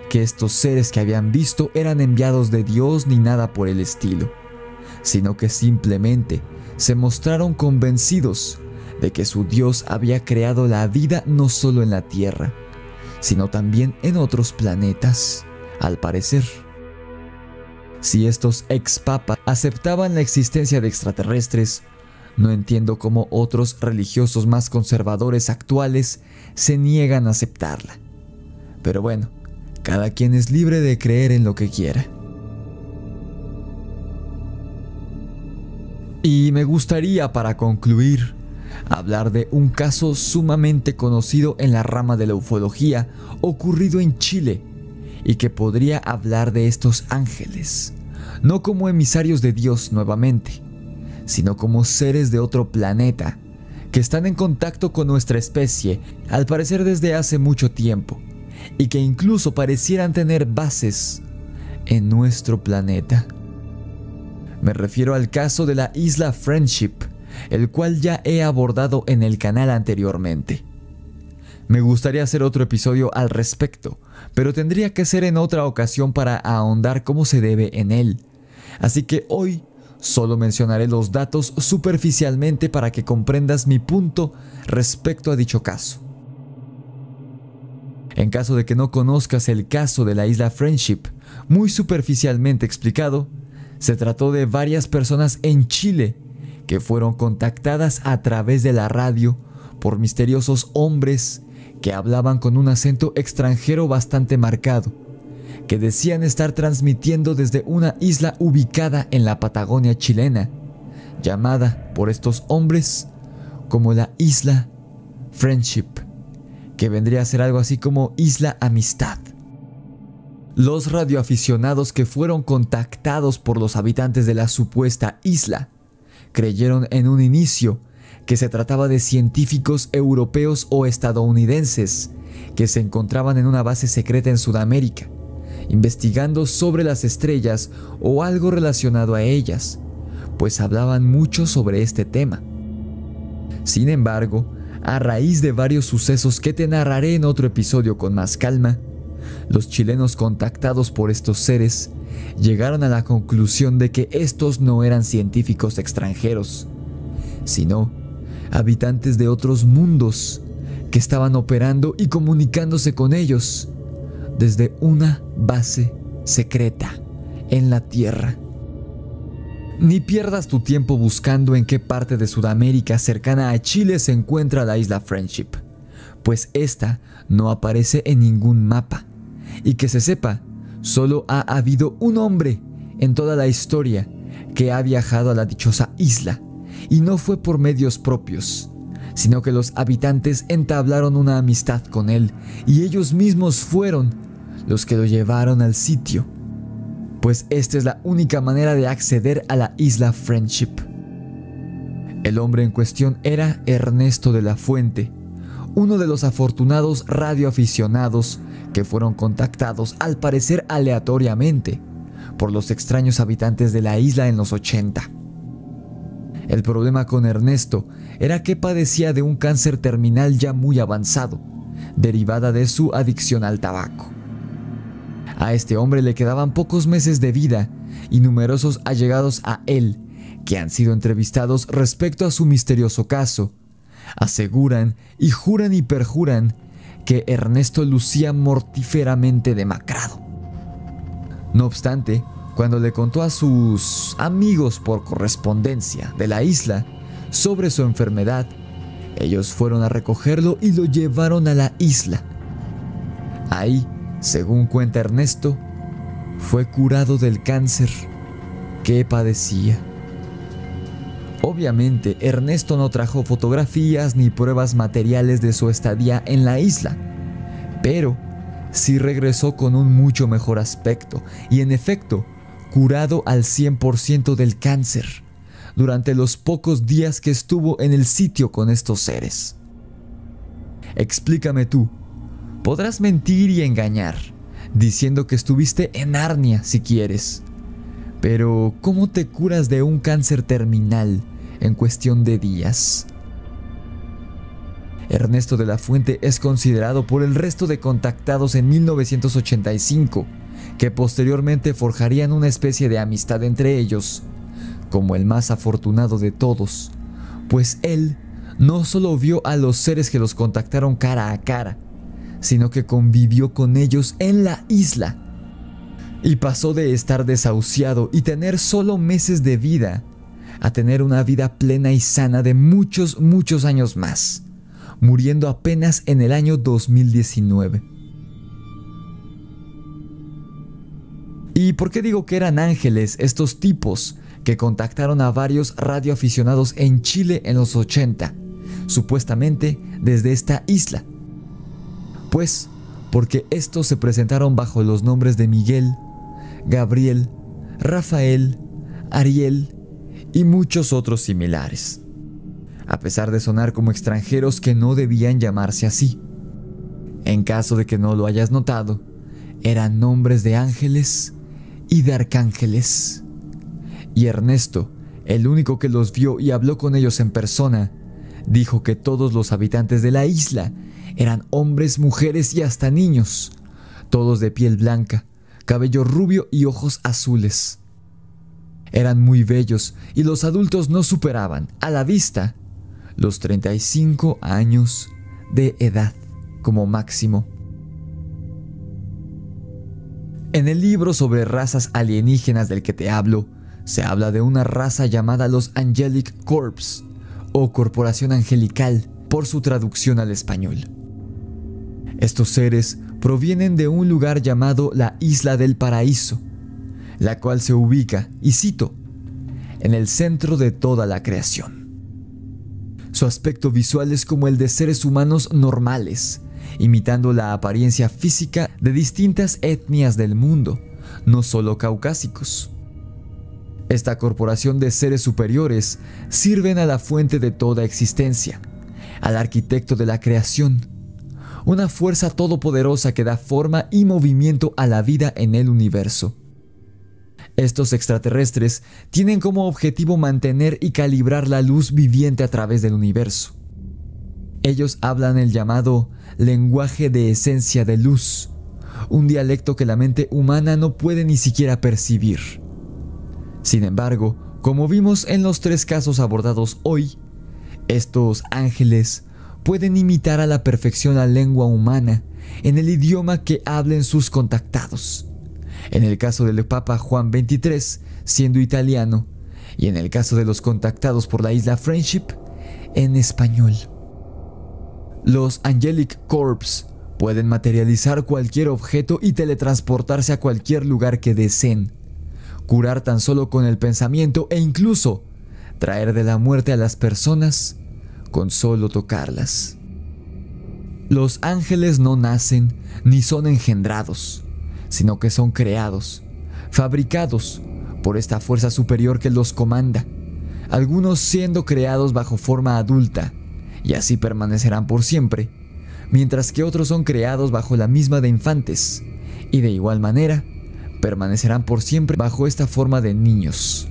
que estos seres que habían visto eran enviados de Dios ni nada por el estilo, sino que simplemente se mostraron convencidos de que su Dios había creado la vida no solo en la Tierra, sino también en otros planetas, al parecer. Si estos ex-papas aceptaban la existencia de extraterrestres, no entiendo cómo otros religiosos más conservadores actuales se niegan a aceptarla. Pero bueno, cada quien es libre de creer en lo que quiera. Y me gustaría, para concluir, hablar de un caso sumamente conocido en la rama de la ufología ocurrido en Chile, y que podría hablar de estos ángeles, no como emisarios de Dios nuevamente, sino como seres de otro planeta que están en contacto con nuestra especie, al parecer desde hace mucho tiempo, y que incluso parecieran tener bases en nuestro planeta. Me refiero al caso de la isla Friendship, el cual ya he abordado en el canal anteriormente. Me gustaría hacer otro episodio al respecto, pero tendría que ser en otra ocasión para ahondar como se debe en él. Así que hoy solo mencionaré los datos superficialmente para que comprendas mi punto respecto a dicho caso. En caso de que no conozcas el caso de la isla Friendship, muy superficialmente explicado, se trató de varias personas en Chile que fueron contactadas a través de la radio por misteriosos hombres que hablaban con un acento extranjero bastante marcado, que decían estar transmitiendo desde una isla ubicada en la Patagonia chilena, llamada por estos hombres como la Isla Friendship, que vendría a ser algo así como Isla Amistad. Los radioaficionados que fueron contactados por los habitantes de la supuesta isla creyeron en un inicio que se trataba de científicos europeos o estadounidenses que se encontraban en una base secreta en Sudamérica, investigando sobre las estrellas o algo relacionado a ellas, pues hablaban mucho sobre este tema. Sin embargo, a raíz de varios sucesos que te narraré en otro episodio con más calma, los chilenos contactados por estos seres llegaron a la conclusión de que estos no eran científicos extranjeros, sino habitantes de otros mundos que estaban operando y comunicándose con ellos desde una base secreta en la Tierra. Ni pierdas tu tiempo buscando en qué parte de Sudamérica cercana a Chile se encuentra la isla Friendship, pues esta no aparece en ningún mapa, y que se sepa, solo ha habido un hombre en toda la historia que ha viajado a la dichosa isla, y no fue por medios propios, sino que los habitantes entablaron una amistad con él, y ellos mismos fueron los que lo llevaron al sitio, pues esta es la única manera de acceder a la isla Friendship. El hombre en cuestión era Ernesto de la Fuente, uno de los afortunados radioaficionados que fueron contactados, al parecer aleatoriamente, por los extraños habitantes de la isla en los 80. El problema con Ernesto era que padecía de un cáncer terminal ya muy avanzado, derivada de su adicción al tabaco. A este hombre le quedaban pocos meses de vida y numerosos allegados a él, que han sido entrevistados respecto a su misterioso caso, aseguran y juran y perjuran que Ernesto lucía mortíferamente demacrado. No obstante, cuando le contó a sus amigos por correspondencia de la isla sobre su enfermedad, ellos fueron a recogerlo y lo llevaron a la isla. Ahí, según cuenta Ernesto, fue curado del cáncer que padecía. Obviamente, Ernesto no trajo fotografías ni pruebas materiales de su estadía en la isla, pero sí regresó con un mucho mejor aspecto y, en efecto, curado al 100% del cáncer durante los pocos días que estuvo en el sitio con estos seres. Explícame tú, podrás mentir y engañar, diciendo que estuviste en Narnia si quieres, pero ¿cómo te curas de un cáncer terminal en cuestión de días? Ernesto de la Fuente es considerado por el resto de contactados en 1985, que posteriormente forjarían una especie de amistad entre ellos, como el más afortunado de todos, pues él no solo vio a los seres que los contactaron cara a cara, sino que convivió con ellos en la isla, y pasó de estar desahuciado y tener solo meses de vida a tener una vida plena y sana de muchos años más, muriendo apenas en el año 2019. ¿Y por qué digo que eran ángeles estos tipos que contactaron a varios radioaficionados en Chile en los 80, supuestamente desde esta isla? Pues porque estos se presentaron bajo los nombres de Miguel, Gabriel, Rafael, Ariel y muchos otros similares, a pesar de sonar como extranjeros que no debían llamarse así. En caso de que no lo hayas notado, eran nombres de ángeles y de arcángeles. Y Ernesto, el único que los vio y habló con ellos en persona, dijo que todos los habitantes de la isla eran hombres, mujeres y hasta niños, todos de piel blanca, cabello rubio y ojos azules. Eran muy bellos y los adultos no superaban, a la vista, los 35 años de edad como máximo. En el libro sobre razas alienígenas del que te hablo, se habla de una raza llamada los Angelic Corps, o Corporación Angelical, por su traducción al español. Estos seres provienen de un lugar llamado la Isla del Paraíso, la cual se ubica, y cito, en el centro de toda la creación. Su aspecto visual es como el de seres humanos normales, imitando la apariencia física de distintas etnias del mundo, no solo caucásicos. Esta corporación de seres superiores sirven a la fuente de toda existencia, al arquitecto de la creación, una fuerza todopoderosa que da forma y movimiento a la vida en el universo. Estos extraterrestres tienen como objetivo mantener y calibrar la luz viviente a través del universo. Ellos hablan el llamado lenguaje de esencia de luz, un dialecto que la mente humana no puede ni siquiera percibir. Sin embargo, como vimos en los 3 casos abordados hoy, estos ángeles pueden imitar a la perfección la lengua humana en el idioma que hablen sus contactados. En el caso del Papa Juan XXIII, siendo italiano, y en el caso de los contactados por la isla Friendship, en español. Los Angelic Corps pueden materializar cualquier objeto y teletransportarse a cualquier lugar que deseen, curar tan solo con el pensamiento e incluso traer de la muerte a las personas con solo tocarlas. Los ángeles no nacen ni son engendrados, sino que son creados, fabricados por esta fuerza superior que los comanda, algunos siendo creados bajo forma adulta, y así permanecerán por siempre, mientras que otros son creados bajo la misma de infantes, y de igual manera, permanecerán por siempre bajo esta forma de niños.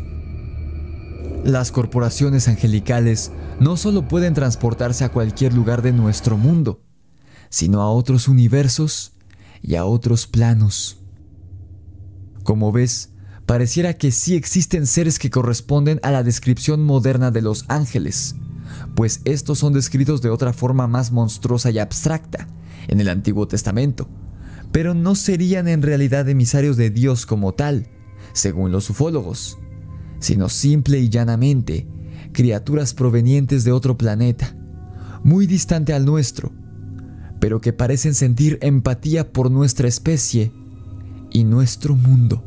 Las corporaciones angelicales no solo pueden transportarse a cualquier lugar de nuestro mundo, sino a otros universos y a otros planos. Como ves, pareciera que sí existen seres que corresponden a la descripción moderna de los ángeles, pues estos son descritos de otra forma más monstruosa y abstracta en el Antiguo Testamento, pero no serían en realidad emisarios de Dios como tal, según los ufólogos, sino simple y llanamente criaturas provenientes de otro planeta, muy distante al nuestro, pero que parecen sentir empatía por nuestra especie y nuestro mundo.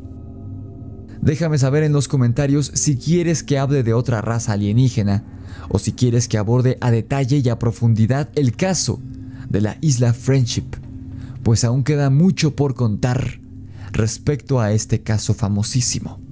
Déjame saber en los comentarios si quieres que hable de otra raza alienígena o si quieres que aborde a detalle y a profundidad el caso de la isla Friendship, pues aún queda mucho por contar respecto a este caso famosísimo.